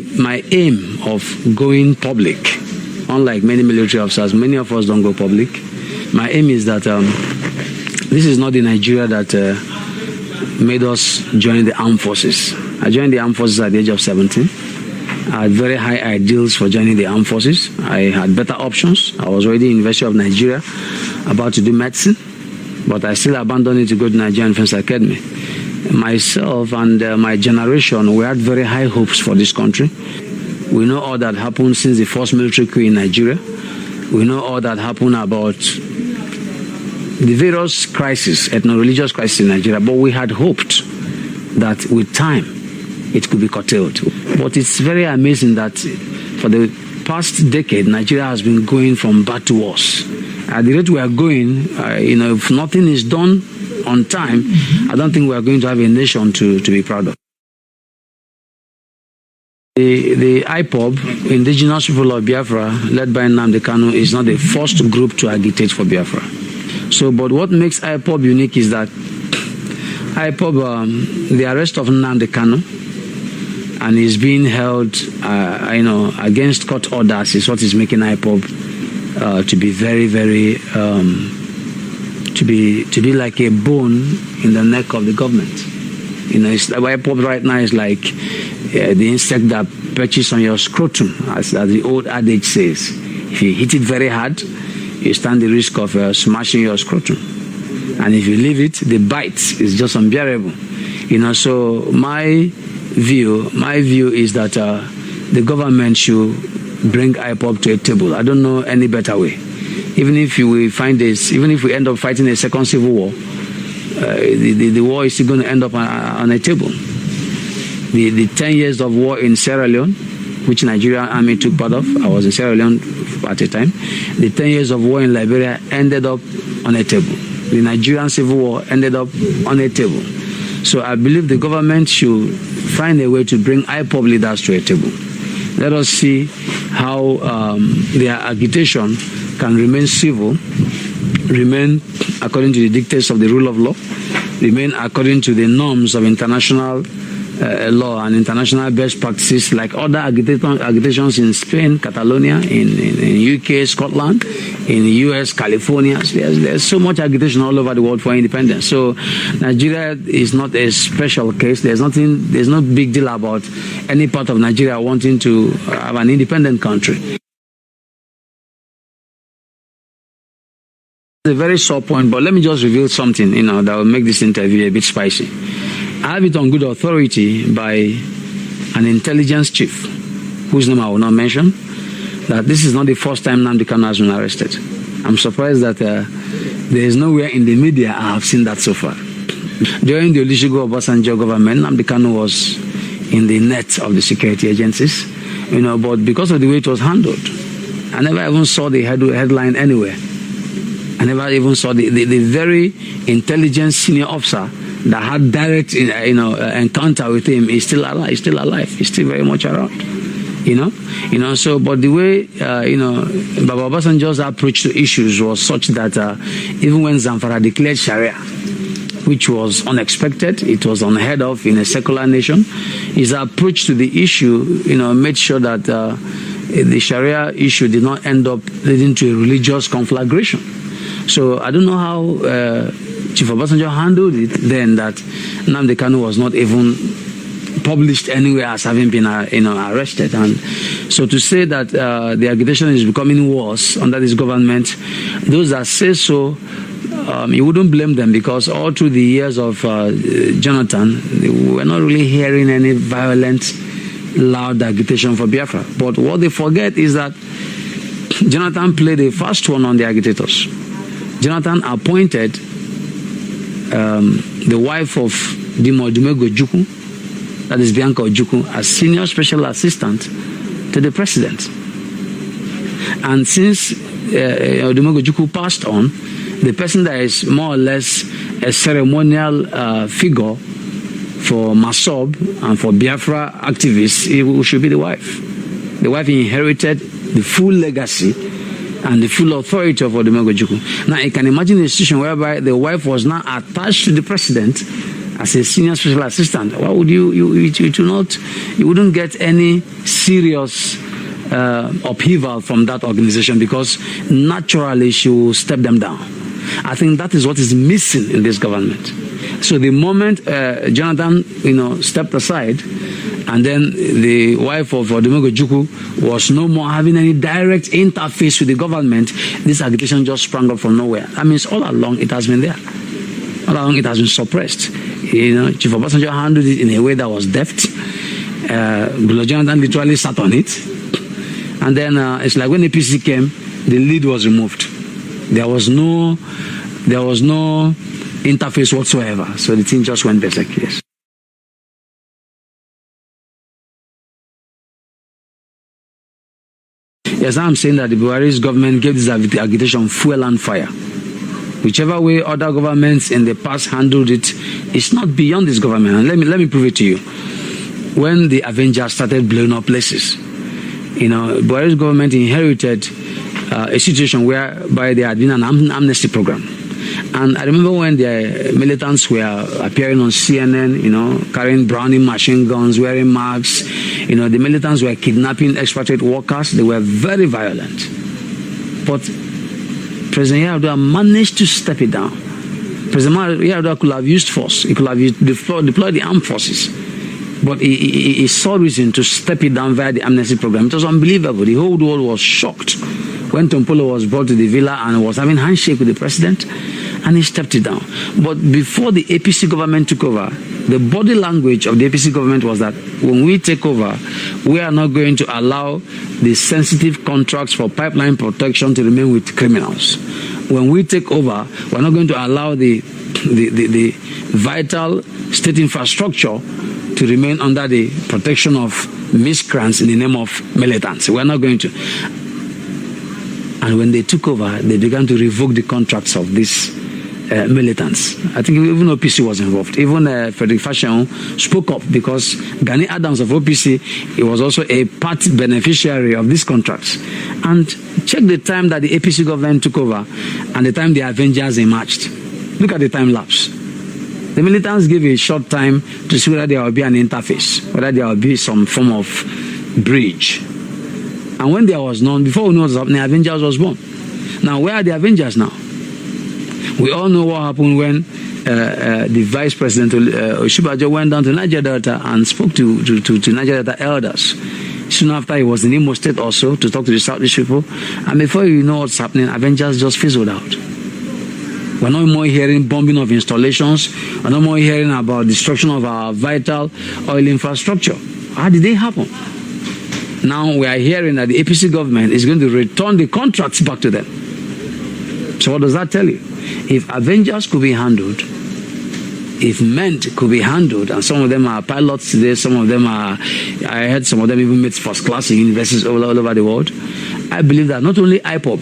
aim of going public, unlike many military officers, many of us don't go public. My aim is that this is not the Nigeria that made us join the armed forces. I joined the armed forces at the age of 17. I had very high ideals for joining the armed forces. I had better options. I was already in the University of Nigeria, about to do medicine, but I still abandoned it to go to Nigerian Defense Academy. Myself and my generation, we had very high hopes for this country. We know all that happened since the first military coup in Nigeria. We know all that happened about the various crises, ethno-religious crisis in Nigeria, but we had hoped that with time it could be curtailed. But it's very amazing that for the past decade, Nigeria has been going from bad to worse. At the rate we are going, if nothing is done on time, I don't think we are going to have a nation to be proud of. The IPOB, Indigenous People of Biafra, led by Nnamdi Kanu, is not the first group to agitate for Biafra. But what makes IPOB unique is that IPOB, the arrest of Nnamdi Kanu, and he's being held, against court orders, is what is making IPOB to be very, very, to be like a bone in the neck of the government. IPOB right now is like the insect that perches on your scrotum, as the old adage says. If you hit it very hard, you stand the risk of smashing your scrotum. And if you leave it, the bite is just unbearable. So my view is that the government should bring IPOB to a table. I don't know any better way. Even if we end up fighting a second civil war, the war is still going to end up on a table. The 10 years of war in Sierra Leone, which Nigerian army took part of, I was in Sierra Leone at a time. The 10 years of war in Liberia ended up on a table. The Nigerian civil war ended up on a table. So I believe the government should find a way to bring IPOB leaders to a table. Let us see how their agitation can remain civil, remain according to the dictates of the rule of law, remain according to the norms of international law and international best practices, like other agitations in Spain, Catalonia, in UK, Scotland, in the US, California. There's so much agitation all over the world for independence. So Nigeria is not a special case. There's no big deal about any part of Nigeria wanting to have an independent country. It's a very sore point, but let me just reveal something, that will make this interview a bit spicy. I have it on good authority by an intelligence chief, whose name I will not mention, that this is not the first time Nnamdi Kanu has been arrested. I'm surprised that there is nowhere in the media I have seen that so far. During the Olusegun Obasanjo government, Nnamdi Kanu was in the net of the security agencies, but because of the way it was handled, I never even saw the headline anywhere. I never even saw the very intelligent senior officer that had direct encounter with him is still alive. He's still very much around. So, but the way Baba Obasanjo's approach to issues was such that even when Zamfara declared Sharia, which was unexpected, it was unheard of in a secular nation, his approach to the issue made sure that the Sharia issue did not end up leading to a religious conflagration. So I don't know how Chief Obasanjo handled it then, that Nnamdi Kanu was not even published anywhere as having been arrested. And so to say that the agitation is becoming worse under this government, those that say so, you wouldn't blame them, because all through the years of Jonathan, we're not really hearing any violent, loud agitation for Biafra. But what they forget is that Jonathan played a fast one on the agitators. Jonathan appointed the wife of Dimo Odumegwu Ojukwu, that is Bianca Ojukwu, as senior special assistant to the president. And since Odumegwu Ojukwu passed on, the person that is more or less a ceremonial figure for Masob and for Biafra activists, it should be the wife. The wife inherited the full legacy and the full authority of Odumegwu Ojukwu. Now, you can imagine a situation whereby the wife was now attached to the president as a senior special assistant. Why would you wouldn't get any serious upheaval from that organization, because naturally she will step them down. I think that is what is missing in this government. So the moment Jonathan, stepped aside, and then the wife of Odumegwu Ojukwu was no more having any direct interface with the government, this agitation just sprang up from nowhere. That means all along it has been there. All along it has been suppressed. Chief Obasanjo handled it in a way that was deft. Jonathan literally sat on it. And then it's like when APC came, the lead was removed. There was no interface whatsoever. So the thing just went berserk. Yes. Yes, I'm saying that the Buhari's government gave this agitation fuel and fire. Whichever way other governments in the past handled it, it's not beyond this government. And let me prove it to you. When the Avengers started blowing up places, Buhari's government inherited a situation whereby there had been an amnesty program. And I remember when the militants were appearing on CNN, carrying Browning machine guns, wearing masks. The militants were kidnapping expatriate workers. They were very violent. But President Yar'Adua managed to step it down. President Yar'Adua could have used force. He could have deployed the armed forces. But he saw reason to step it down via the amnesty program. It was unbelievable. The whole world was shocked when Tompolo was brought to the villa and was having handshake with the president, and he stepped it down. But before the APC government took over, the body language of the APC government was that when we take over, we are not going to allow the sensitive contracts for pipeline protection to remain with criminals. When we take over, we're not going to allow the vital state infrastructure to remain under the protection of miscreants in the name of militants. We're not going to. And when they took over, they began to revoke the contracts of these militants. I think even OPC was involved. Even Frederick Fashion spoke up because Gani Adams of OPC, he was also a part beneficiary of these contracts. And check the time that the APC government took over and the time the Avengers emerged. Look at the time lapse. The militants gave a short time to see whether there will be an interface, whether there will be some form of bridge. And when there was none, before we know what was happening, Avengers was born. Now, where are the Avengers now? We all know what happened when the Vice President Oshibajo went down to Niger Delta and spoke to Niger Delta elders. Soon after, he was in Imo State also to talk to the Southeast people. And before you know what's happening, Avengers just fizzled out. We're no more hearing bombing of installations. We're no more hearing about destruction of our vital oil infrastructure. How did they happen? Now we are hearing that the APC government is going to return the contracts back to them. So what does that tell you? If Avengers could be handled, if MENT could be handled, and some of them are pilots today, some of them are, I heard some of them even made first class in universities all over the world, I believe that not only IPOB,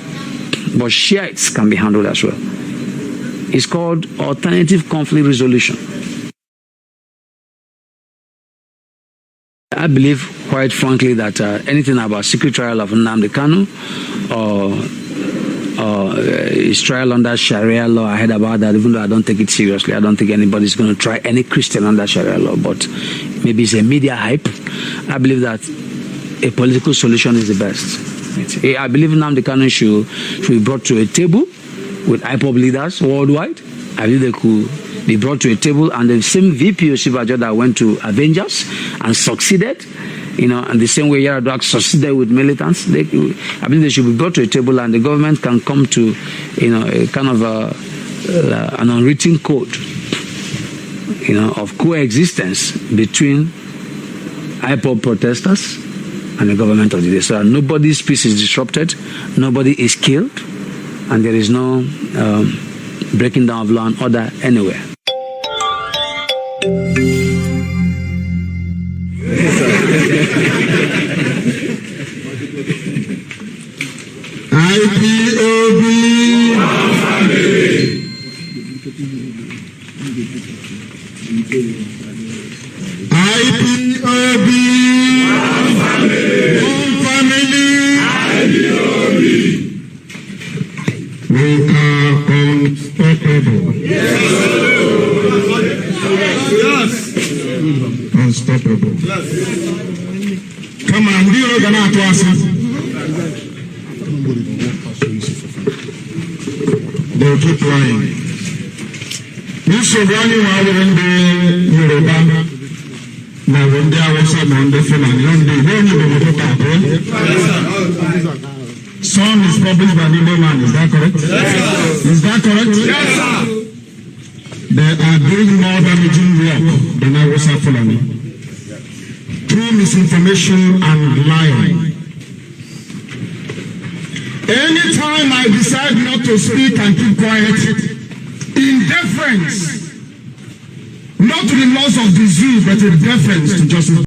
but Shiites can be handled as well. It's called alternative conflict resolution. I believe, quite frankly, that anything about secret trial of Nnamdi Kanu or his trial under Sharia law, I heard about that, even though I don't take it seriously. I don't think anybody's going to try any Christian under Sharia law, but maybe it's a media hype. I believe that a political solution is the best. I believe Nnamdi Kanu should be brought to a table with IPOB leaders worldwide. I believe they could be brought to a table, and the same VP Oshibajo that went to Avengers and succeeded, and the same way Yar'Adua succeeded with militants, I believe they should be brought to a table, and the government can come to, a kind of an unwritten code, of coexistence between IPOB protesters and the government of the day, so that nobody's peace is disrupted, nobody is killed, and there is no breaking down of law and order anywhere. IPOB, IPOB, one family, IPOB. We are unstoppable. Yes. Unstoppable. Yes. Come on, we are going to ask us. They'll keep lying. This is one you are in the Yoruba. Now, when they are also on the phone, and Song is published by the man, is that correct? Yes. Is that correct? Yes, sir. They are doing more damaging work than I was Fulani. Through misinformation and lying. Anytime I decide not to speak and keep quiet, in deference, not to the laws of the zoo, but in deference to justice.